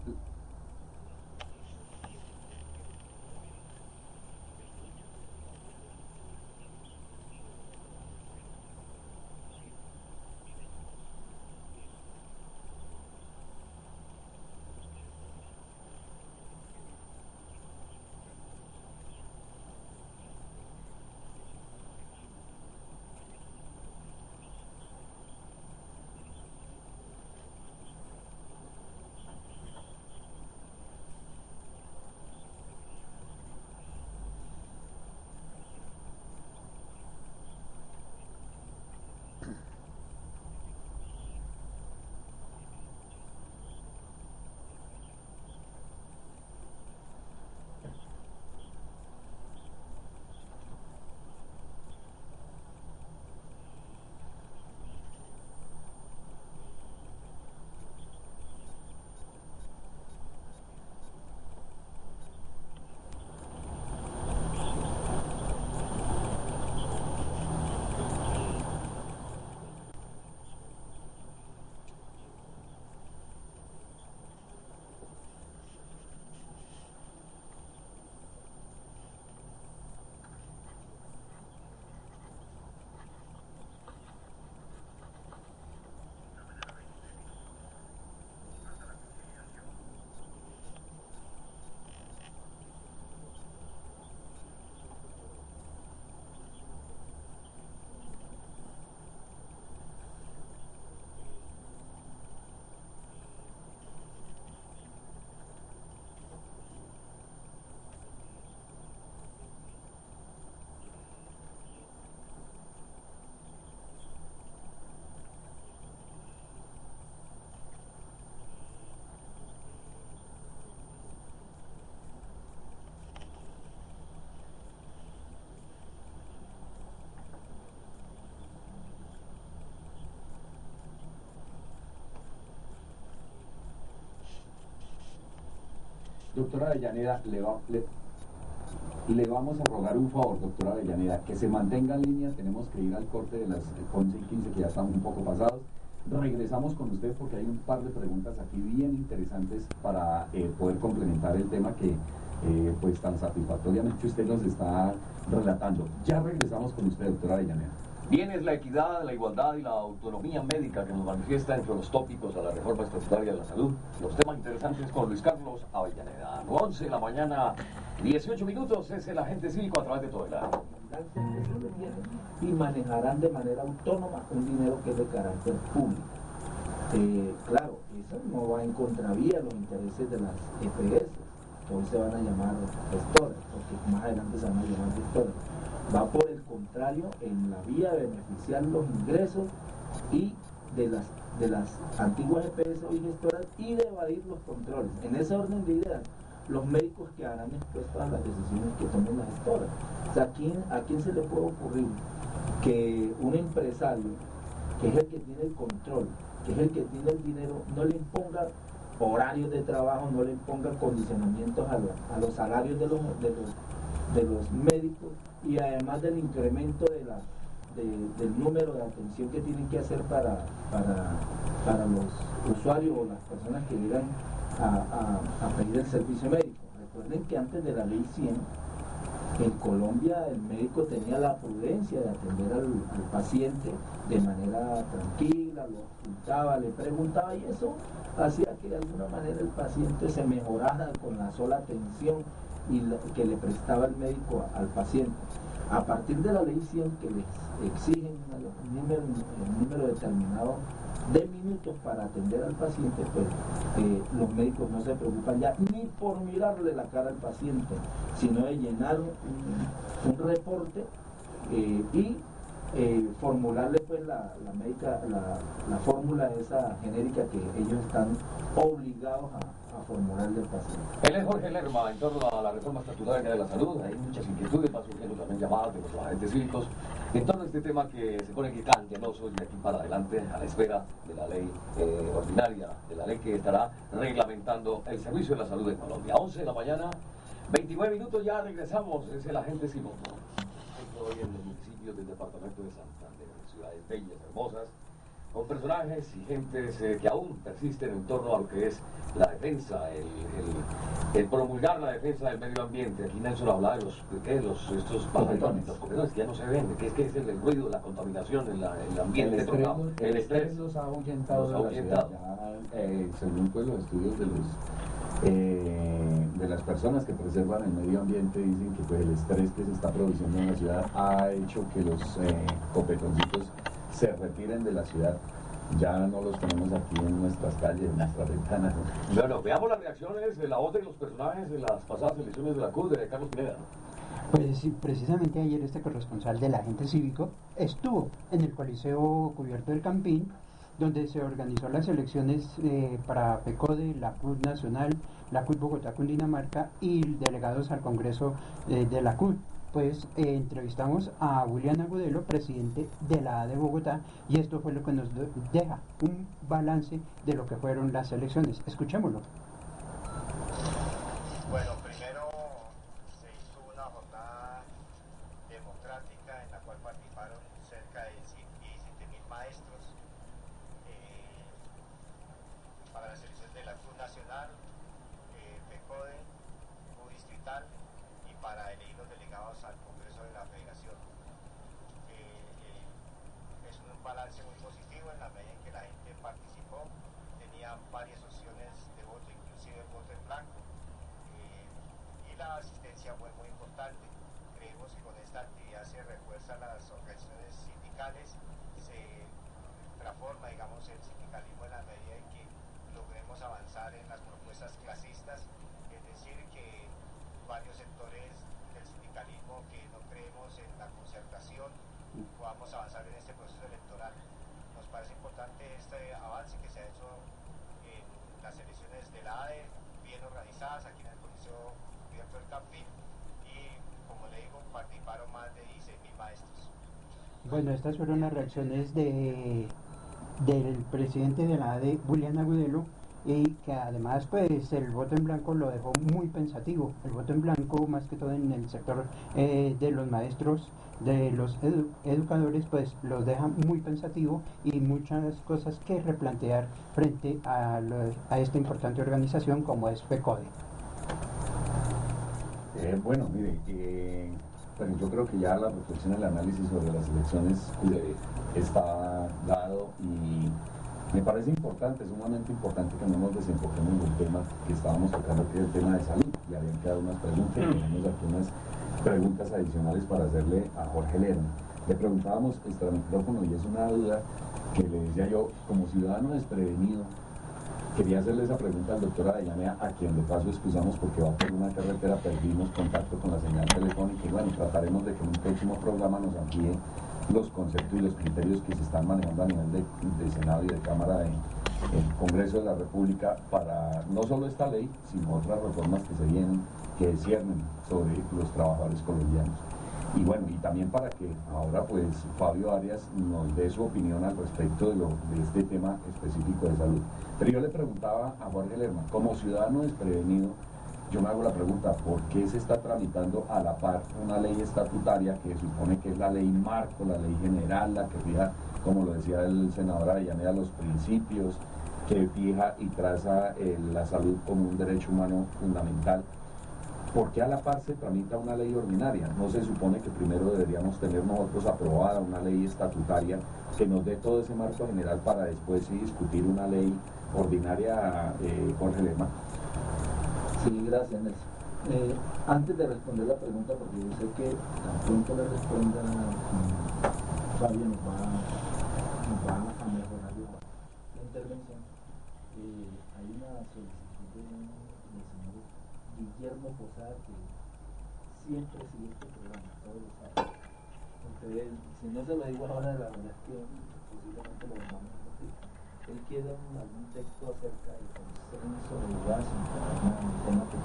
Doctora Avellaneda, le vamos a rogar un favor, doctora Avellaneda, que se mantenga en línea. Tenemos que ir al corte de las 11:15, que ya estamos un poco pasados. Regresamos con usted porque hay un par de preguntas aquí bien interesantes para poder complementar el tema que pues tan satisfactoriamente usted nos está relatando. Ya regresamos con usted, doctora Avellaneda. Bien, es la equidad, la igualdad y la autonomía médica que nos manifiesta entre los tópicos a la reforma estatutaria de la salud. Los temas interesantes con Luis Carlos Avellaneda. 11 de la mañana, 18 minutos, es el agente cívico a través de todo el año. Y manejarán de manera autónoma un dinero que es de carácter público. Claro, eso no va en contravía a los intereses de las EPS, que hoy se van a llamar gestoras, porque más adelante se van a llamar gestoras. Va por el contrario en la vía de beneficiar los ingresos y de las antiguas EPS y gestoras y de evadir los controles. En ese orden de ideas, los médicos quedarán expuestos a las decisiones que tomen las gestoras. O sea, ¿a quién se le puede ocurrir que un empresario, que es el que tiene el control, que es el que tiene el dinero, no le imponga horarios de trabajo, no le imponga condicionamientos a los salarios de los médicos, y además del incremento del número de atención que tienen que hacer para los usuarios o las personas que llegan a pedir el servicio médico? Recuerden que antes de la ley 100, en Colombia el médico tenía la prudencia de atender al paciente de manera tranquila, lo ocultaba, le preguntaba, y eso hacía que de alguna manera el paciente se mejorara con la sola atención que le prestaba el médico al paciente. A partir de la ley 100, que les exigen un número determinado de minutos para atender al paciente, pues los médicos no se preocupan ya ni por mirarle la cara al paciente, sino de llenar un reporte y formularle pues la fórmula esa genérica que ellos están obligados a formularle al paciente. Él es Jorge Lerma, en torno a la reforma estatutaria de la salud. Hay muchas inquietudes, va surgiendo también llamadas de los agentes cívicos en torno a este tema que se pone candenoso y de aquí para adelante, a la espera de la ley ordinaria, de la ley que estará reglamentando el servicio de la salud en Colombia. 11 de la mañana, 29 minutos, ya regresamos, es el agente cívico. Hoy en el municipio del departamento de Santander, ciudades bellas, hermosas, con personajes y gentes que aún persisten en torno a lo que es la defensa, el promulgar la defensa del medio ambiente. Aquí Nelson hablaba de estos Copetones. los copetones que ya no se ven, que es el ruido, la contaminación, el ambiente tocado, el estrés los ha ahuyentado Los ha de la ciudad. Según pues, los estudios de las personas que preservan el medio ambiente, dicen que pues, el estrés que se está produciendo en la ciudad ha hecho que los copetoncitos se retiren de la ciudad. Ya no los tenemos aquí en nuestras calles, en nuestras ventanas. Bueno, veamos las reacciones de la voz de los personajes de las pasadas elecciones de la CUT de Carlos Pineda. Pues sí, precisamente ayer este corresponsal del agente cívico estuvo en el Coliseo Cubierto del Campín, donde se organizó las elecciones para PECODE, la CUT Nacional, la CUT Bogotá Cundinamarca y delegados al Congreso de la CUT. Pues entrevistamos a William Agudelo, presidente de la AD Bogotá, y esto fue lo que nos deja un balance de lo que fueron las elecciones. Escuchémoslo. Bueno, primero se hizo una jornada democrática en la cual participaron cerca de 17.000 maestros para las elecciones de la CUT Nacional, PECODE, CUT Distrital y para elegir los delegados al Congreso de la Federación. Es un balance muy positivo en la medida en que la gente participó, tenía varias opciones de voto, inclusive el voto en blanco. Y la asistencia fue muy importante. Creemos que con esta actividad se refuerzan las organizaciones sindicales, se transforma, digamos, el sindicalismo en la medida en que logremos avanzar en las propuestas clasistas, es decir, que varios sectores del sindicalismo que no creemos en la concertación podamos avanzar en este proceso electoral. Nos parece importante este avance que se ha hecho en las elecciones de la ADE, bien organizadas aquí en el Coliseo Cubierto del Campín, y como le digo, participaron más de 16.000 maestros. Bueno, estas fueron las reacciones del presidente de la AD, William Agudelo, y que además pues el voto en blanco lo dejó muy pensativo. El voto en blanco, más que todo en el sector de los maestros, de los educadores, pues los deja muy pensativo y muchas cosas que replantear frente a esta importante organización como es PECODE. Bueno, mire, pero yo creo que ya la reflexión, el análisis sobre las elecciones está dado y me parece importante, sumamente importante que no nos desenfoquemos del tema que estábamos tocando, que es el tema de salud. Le habían quedado unas preguntas, tenemos aquí unas preguntas adicionales para hacerle a Jorge Lerma. Le preguntábamos extra micrófono y es una duda que le decía yo, como ciudadano desprevenido, quería hacerle esa pregunta al doctor Avellaneda, a quien de paso excusamos porque va por una carretera, perdimos contacto con la señal telefónica y bueno, trataremos de que en un próximo programa nos amplíe los conceptos y los criterios que se están manejando a nivel de Senado y de Cámara del Congreso de la República para no solo esta ley, sino otras reformas que se vienen, que ciernen sobre los trabajadores colombianos. Y bueno, y también para que ahora pues Fabio Arias nos dé su opinión al respecto de este tema específico de salud. Pero yo le preguntaba a Jorge Lerma, como ciudadano desprevenido, yo me hago la pregunta, ¿por qué se está tramitando a la par una ley estatutaria que supone que es la ley marco, la ley general, la que fija, como lo decía el senador Avellaneda, los principios, que fija y traza la salud como un derecho humano fundamental? ¿Por qué a la par se tramita una ley ordinaria? ¿No se supone que primero deberíamos tener nosotros aprobada una ley estatutaria que nos dé todo ese marco general para después sí discutir una ley ordinaria, Jorge Lerma? Sí, gracias, Nelson. Antes de responder la pregunta, porque yo sé que tan pronto le responda, Fabio nos va a mejorar la intervención. Hay una solicitud del señor Guillermo Posada, que siempre sigue este programa, todos los sábados. Entonces, si no se lo digo ahora, la verdad es que posiblemente lo vamos a repetir. Él quiere algún texto acerca del consenso de Washington, un tema que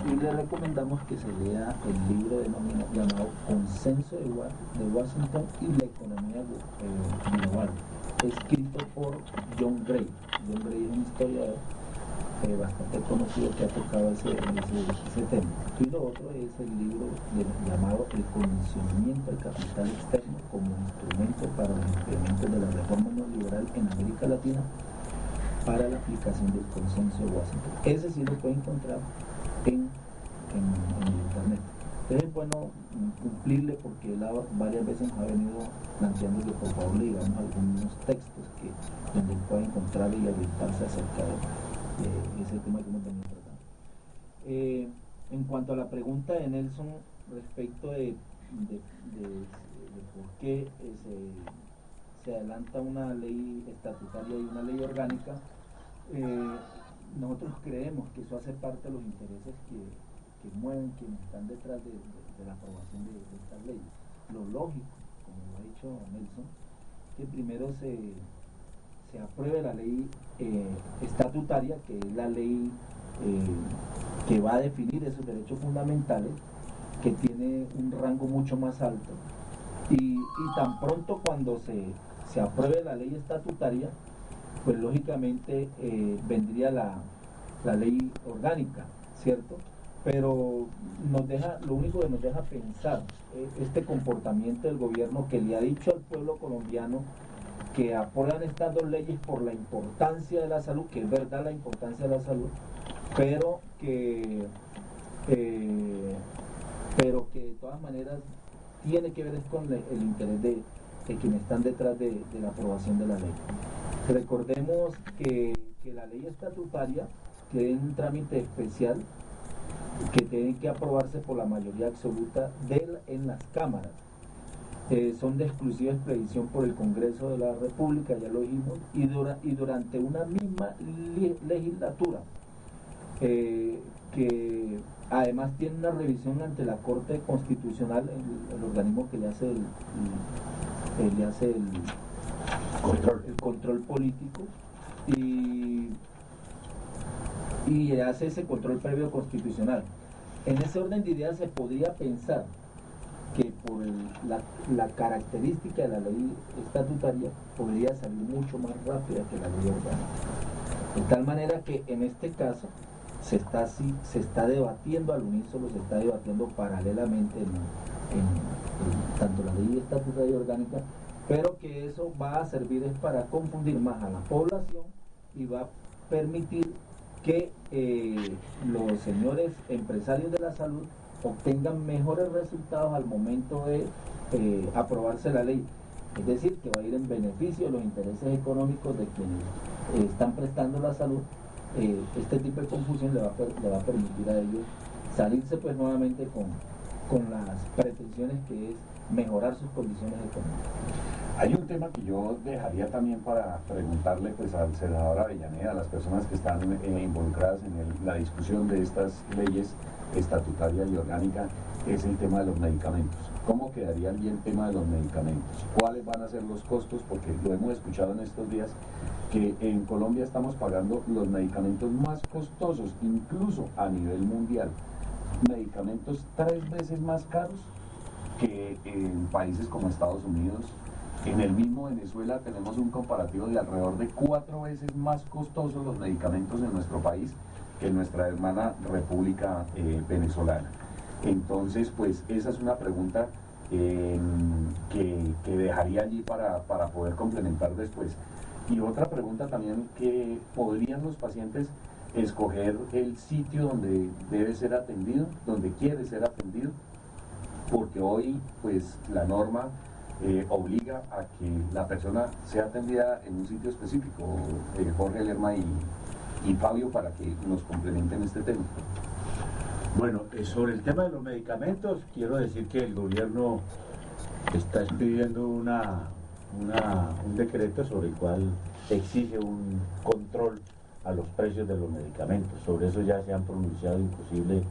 y le recomendamos que se lea el libro llamado Consenso de Washington y la economía global, escrito por John Gray. John Gray es un historiador bastante conocido que ha tocado ese tema. Y lo otro es el libro llamado El condicionamiento del capital externo como instrumento para los implementos de la reforma neoliberal en América Latina para la aplicación del consenso de Washington. Ese sí lo puede encontrar en internet. Entonces es bueno cumplirle porque él varias veces nos ha venido planteando que por favor le digamos algunos textos donde él pueda encontrar y orientarse acerca de ese tema que hemos venido tratando. En cuanto a la pregunta de Nelson respecto de por qué se adelanta una ley estatutaria y una ley orgánica, nosotros creemos que eso hace parte de los intereses que mueven quienes están detrás de la aprobación de estas leyes. Lo lógico, como lo ha dicho Nelson, que primero se apruebe la ley estatutaria, que es la ley que va a definir esos derechos fundamentales, que tiene un rango mucho más alto, y tan pronto cuando se apruebe la ley estatutaria, pues lógicamente vendría la ley orgánica, ¿cierto? Pero lo único que nos deja pensar este comportamiento del gobierno que le ha dicho al pueblo colombiano que aprueban estas dos leyes por la importancia de la salud, que es verdad la importancia de la salud, pero que de todas maneras tiene que ver con el interés de quienes están detrás de la aprobación de la ley. Recordemos que la ley estatutaria queda en un trámite especial que tiene que aprobarse por la mayoría absoluta en las cámaras. Son de exclusiva expedición por el Congreso de la República, ya lo dijimos, y durante una misma legislatura, que además tiene una revisión ante la Corte Constitucional, el organismo que le hace el control político, y hace ese control previo constitucional. En ese orden de ideas se podría pensar que por la característica de la ley estatutaria podría salir mucho más rápida que la ley orgánica. De tal manera que en este caso se está debatiendo al unísono, se está debatiendo paralelamente en tanto la ley estatutaria y orgánica, pero que eso va a servir es para confundir más a la población y va a permitir que los señores empresarios de la salud obtengan mejores resultados al momento de aprobarse la ley. Es decir, que va a ir en beneficio de los intereses económicos de quienes están prestando la salud. Este tipo de confusión le va a permitir a ellos salirse pues nuevamente con las pretensiones que es mejorar sus condiciones económicas. Hay un tema que yo dejaría también para preguntarle pues al senador Avellaneda, a las personas que están involucradas en la discusión de estas leyes estatutaria y orgánica, es el tema de los medicamentos. ¿Cómo quedaría allí el tema de los medicamentos? ¿Cuáles van a ser los costos? Porque lo hemos escuchado en estos días, que en Colombia estamos pagando los medicamentos más costosos, incluso a nivel mundial. Medicamentos 3 veces más caros que en países como Estados Unidos. En el mismo Venezuela tenemos un comparativo de alrededor de 4 veces más costosos los medicamentos en nuestro país que en nuestra hermana República Venezolana. Entonces, pues esa es una pregunta que dejaría allí para poder complementar después. Y otra pregunta también, que podrían los pacientes escoger el sitio donde debe ser atendido, donde quiere ser atendido, porque hoy pues la norma obliga a que la persona sea atendida en un sitio específico. Jorge Lerma y Fabio, para que nos complementen este tema. Bueno, sobre el tema de los medicamentos, quiero decir que el gobierno está expidiendo un decreto sobre el cual exige un control a los precios de los medicamentos. Sobre eso ya se han pronunciado inclusive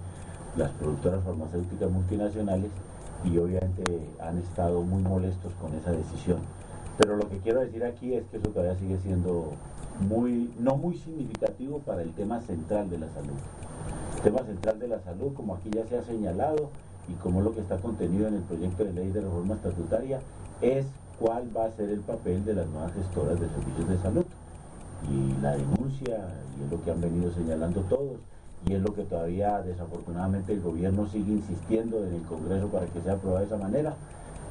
las productoras farmacéuticas multinacionales y obviamente han estado muy molestos con esa decisión. Pero lo que quiero decir aquí es que eso todavía sigue siendo no muy significativo para el tema central de la salud. El tema central de la salud, como aquí ya se ha señalado y como es lo que está contenido en el proyecto de ley de reforma estatutaria, es cuál va a ser el papel de las nuevas gestoras de servicios de salud. y la denuncia, y es lo que han venido señalando todos, y es lo que todavía desafortunadamente el gobierno sigue insistiendo en el Congreso para que sea aprobada de esa manera.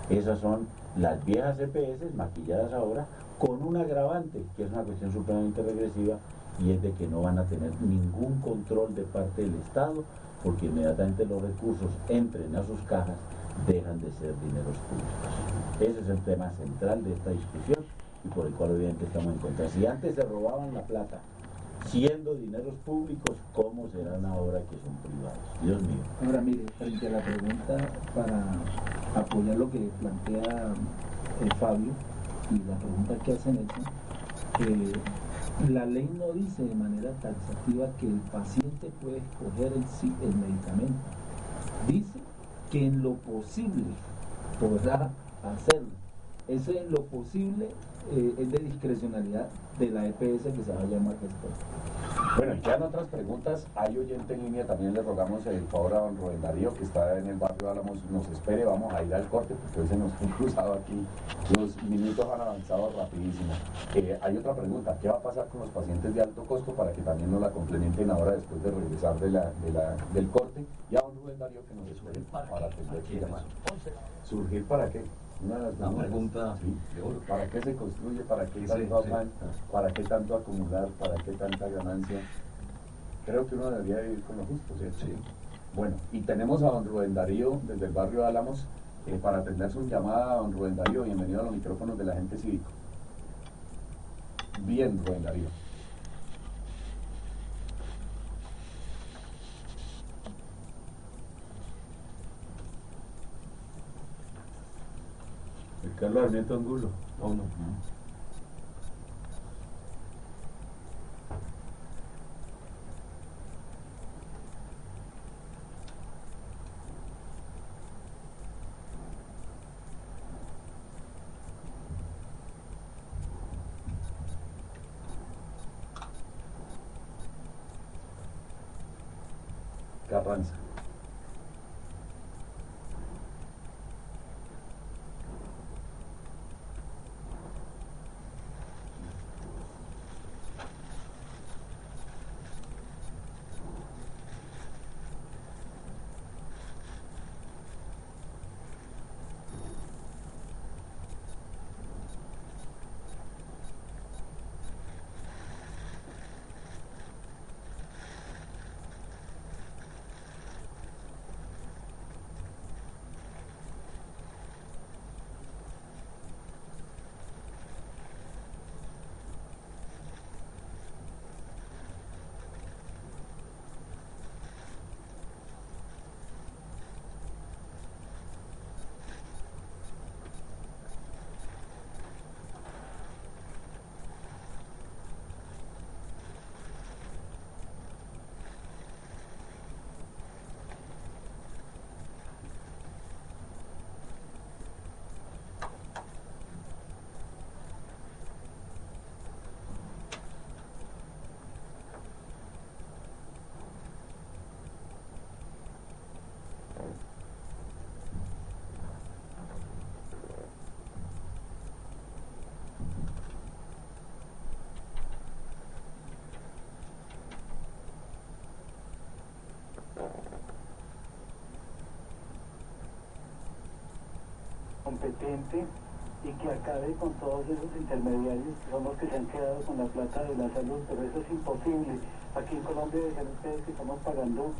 Esas son las viejas EPS maquilladas ahora con un agravante, que es una cuestión supremamente regresiva, y es de que no van a tener ningún control de parte del Estado, porque inmediatamente los recursos entren a sus cajas, dejan de ser dineros públicos. Ese es el tema central de esta discusión y por el cual obviamente estamos en contra. Si antes se robaban la plata siendo dineros públicos, ¿cómo serán ahora que son privados? Dios mío. Ahora mire, frente a la pregunta, para apoyar lo que plantea Fabio y la pregunta que hace Nelson, la ley no dice de manera taxativa que el paciente puede escoger el medicamento. Dice que en lo posible podrá hacerlo. Eso en lo posible es de discrecionalidad de la EPS que se va a llamar gestor. Bueno, y quedan otras preguntas. Hay oyente en línea, también le rogamos el favor a don Rubén Darío, que está en el barrio Álamos, nos espere. Vamos a ir al corte porque hoy se nos han cruzado aquí. Los minutos han avanzado rapidísimo. Hay otra pregunta: ¿qué va a pasar con los pacientes de alto costo? Para que también nos la complementen ahora después de regresar del corte. Y a don Rubén Darío que nos espere para atender su llamada. ¿Surgir para qué? Una pregunta de oro. ¿Para qué se construye? ¿Para qué tanto afán? ¿Para qué tanto acumular? ¿Para qué tanta ganancia? Creo que uno debería vivir con lo justo, ¿cierto? Sí. Bueno, y tenemos a don Rubén Darío desde el barrio Álamos para atender su llamada. Don Rubén Darío, bienvenido a los micrófonos del agente cívico. Bien, Rubén Darío. Carlos Armiento Angulo. No. Carranza. Competente y que acabe con todos esos intermediarios que son los que se han quedado con la plata de la salud, pero eso es imposible. Aquí en Colombia dicen ustedes que estamos pagando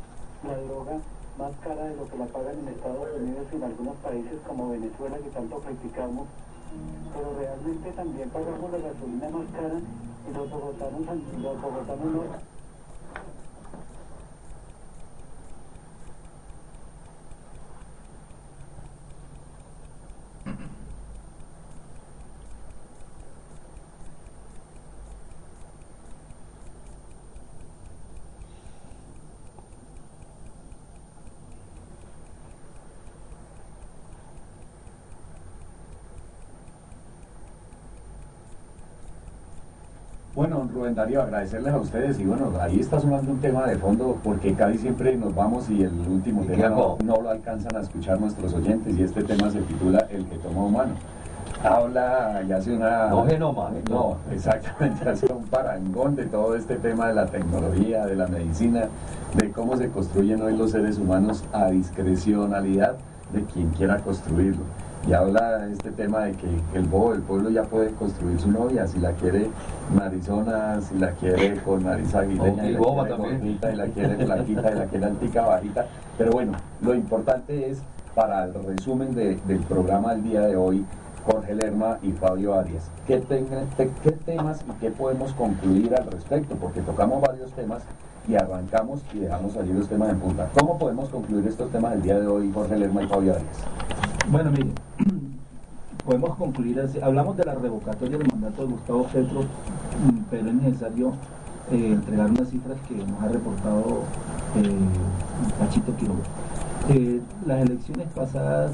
la droga más cara de lo que la pagan en Estados Unidos y en algunos países como Venezuela que tanto criticamos, pero realmente también pagamos la gasolina más cara y los bogotanos no. Bueno, Rubén Darío, agradecerles a ustedes y bueno, ahí está sonando un tema de fondo porque casi siempre nos vamos y el último tema no lo alcanzan a escuchar nuestros oyentes y este tema se titula El que toma humano. habla y hace una... No genoma, No, exactamente, hace un parangón de todo este tema de la tecnología, de la medicina, de cómo se construyen hoy los seres humanos a discrecionalidad de quien quiera construirlo. Y habla este tema de que el pueblo ya puede construir su novia, si la quiere narizona, si la quiere con nariz aguileña, y la boba quiere también. gordita, y la quiere flaquita, y la quiere altica, bajita. Pero bueno, lo importante es, para el resumen del programa del día de hoy, Jorge Lerma y Fabio Arias, ¿qué temas y qué podemos concluir al respecto? Porque tocamos varios temas y arrancamos y dejamos salir los temas en punta. ¿Cómo podemos concluir estos temas del día de hoy, Jorge Lerma y Fabio Arias? Bueno, mire, podemos concluir así. Hablamos de la revocatoria del mandato de Gustavo Petro, pero es necesario entregar unas cifras que nos ha reportado Pachito Quiroga. Las elecciones pasadas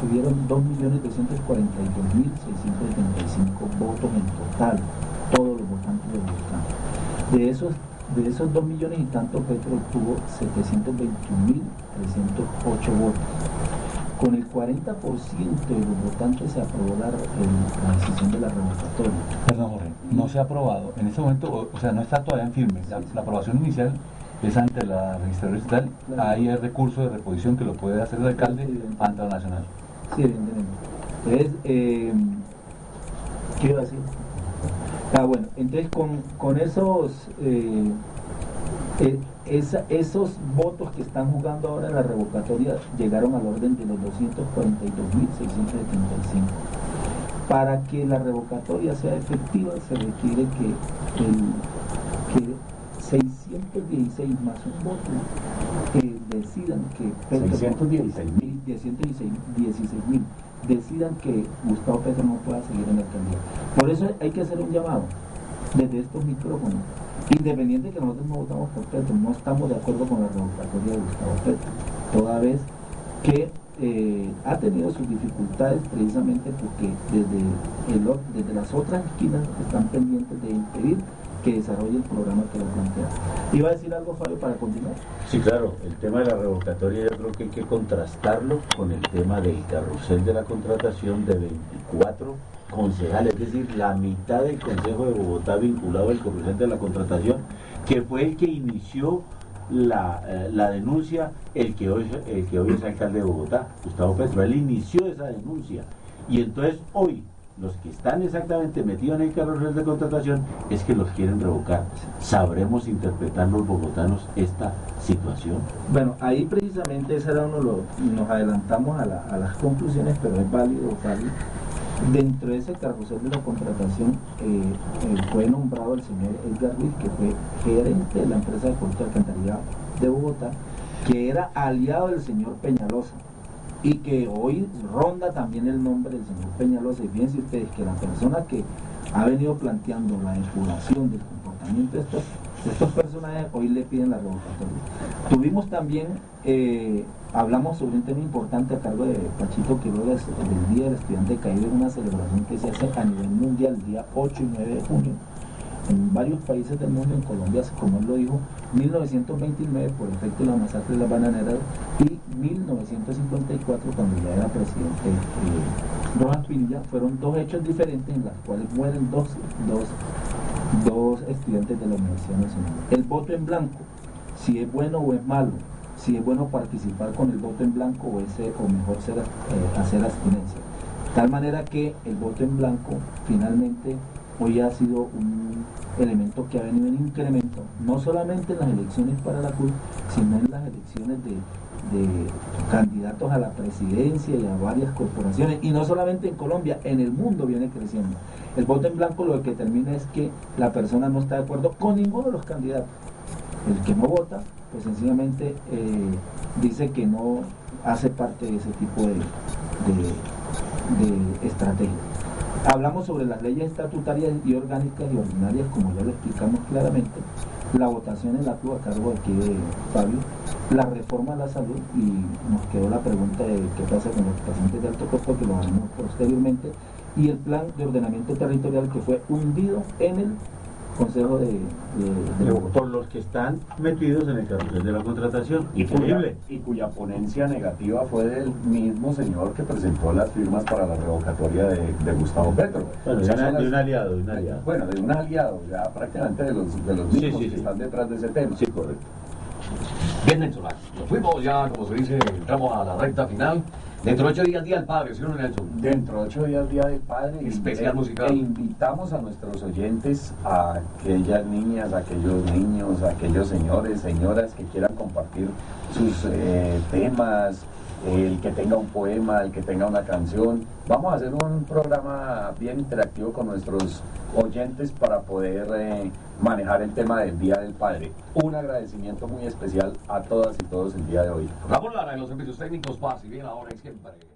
tuvieron 2.242.675 votos en total, todos los votantes de Bogotá. De esos 2 millones y tanto, Petro obtuvo 721.308 votos. Con el 40% de los votantes se aprobó la decisión de la revocatoria. Perdón, Jorge, no se ha aprobado. En este momento, o sea, no está todavía en firme. La aprobación inicial es ante la registraduría estatal. Hay el recurso de reposición que lo puede hacer el alcalde ante la nacional. Sí, evidentemente. Entonces, ¿qué iba a decir? Bueno, entonces con esos votos que están jugando ahora en la revocatoria llegaron al orden de los 242.675. Para que la revocatoria sea efectiva se requiere que 616 más un voto decidan que 16.000 decidan que Gustavo Petro no pueda seguir en la alcaldía. Por eso hay que hacer un llamado desde estos micrófonos. Independiente de que nosotros no votamos por Petro, no estamos de acuerdo con la revocatoria de Gustavo Petro, toda vez que ha tenido sus dificultades precisamente porque desde las otras esquinas están pendientes de impedir que desarrolle el programa que lo plantea. ¿Iba a decir algo, Fabio, para continuar? Sí, claro, el tema de la revocatoria yo creo que hay que contrastarlo con el tema del carrusel de la contratación de 24 concejales, es decir, la mitad del Consejo de Bogotá vinculado al carrusel de la contratación, que fue el que inició la denuncia, el que hoy es alcalde de Bogotá, Gustavo Petro. Él inició esa denuncia y entonces hoy los que están exactamente metidos en el carrusel de contratación es que los quieren revocar. ¿Sabremos interpretar los bogotanos esta situación? Bueno, ahí precisamente ese era nos adelantamos a las conclusiones, pero es válido. Dentro de ese carrusel de la contratación fue nombrado el señor Edgar Ruiz, que fue gerente de la empresa de Corte de Alcantarillado de Bogotá, que era aliado del señor Peñalosa y que hoy ronda también el nombre del señor Peñalosa. Y fíjense ustedes que la persona que ha venido planteando la depuración del comportamiento de estos personajes hoy le piden la revocatoria. Tuvimos también, hablamos sobre un tema importante a cargo de Pachito Quiroga, del Día del Estudiante Caído, una celebración que se hace a nivel mundial el día 8 y 9 de junio en varios países del mundo. En Colombia, como él lo dijo, 1929 por efecto de la masacre de las bananeras y 1954 cuando ya era presidente Rojas Pinilla. Fueron dos hechos diferentes en los cuales mueren dos estudiantes de la Universidad Nacional. El voto en blanco, si es bueno o es malo, si es bueno participar con el voto en blanco o mejor hacer abstinencia. De tal manera que el voto en blanco finalmente hoy ha sido un elemento que ha venido en incremento, no solamente en las elecciones para la CUT, sino en las elecciones de candidatos a la presidencia y a varias corporaciones, y no solamente en Colombia, en el mundo viene creciendo. El voto en blanco lo que determina es que la persona no está de acuerdo con ninguno de los candidatos. El que no vota, pues sencillamente dice que no hace parte de ese tipo de estrategia. Hablamos sobre las leyes estatutarias y orgánicas y ordinarias, como ya lo explicamos claramente, la votación en la CUT a cargo de aquí de Fabio, la reforma a la salud, y nos quedó la pregunta de qué pasa con los pacientes de alto costo, que lo haremos posteriormente, y el plan de ordenamiento territorial, que fue hundido en consejo Por los que están metidos en el carrusel de la contratación. Increíble. Y cuya ponencia negativa fue del mismo señor que presentó las firmas para la revocatoria de Gustavo Petro. Bueno, O sea, de un aliado, Bueno, de un aliado, ya prácticamente de los mismos que están detrás de ese tema. Sí, correcto. Bien, Nelson, nos fuimos ya, como se dice, entramos a la recta final. Dentro de 8 días, Día del Padre, ¿sí o no, Nelson? Dentro de 8 días, Día del Padre. Especial musical. E invitamos a nuestros oyentes, a aquellas niñas, a aquellos niños, a aquellos señores, señoras que quieran compartir sus temas, el que tenga un poema, el que tenga una canción. Vamos a hacer un programa bien interactivo con nuestros oyentes para poder manejar el tema del Día del Padre. Un agradecimiento muy especial a todas y todos el día de hoy. Ramón Lara en los servicios técnicos, paz y bien ahora y siempre.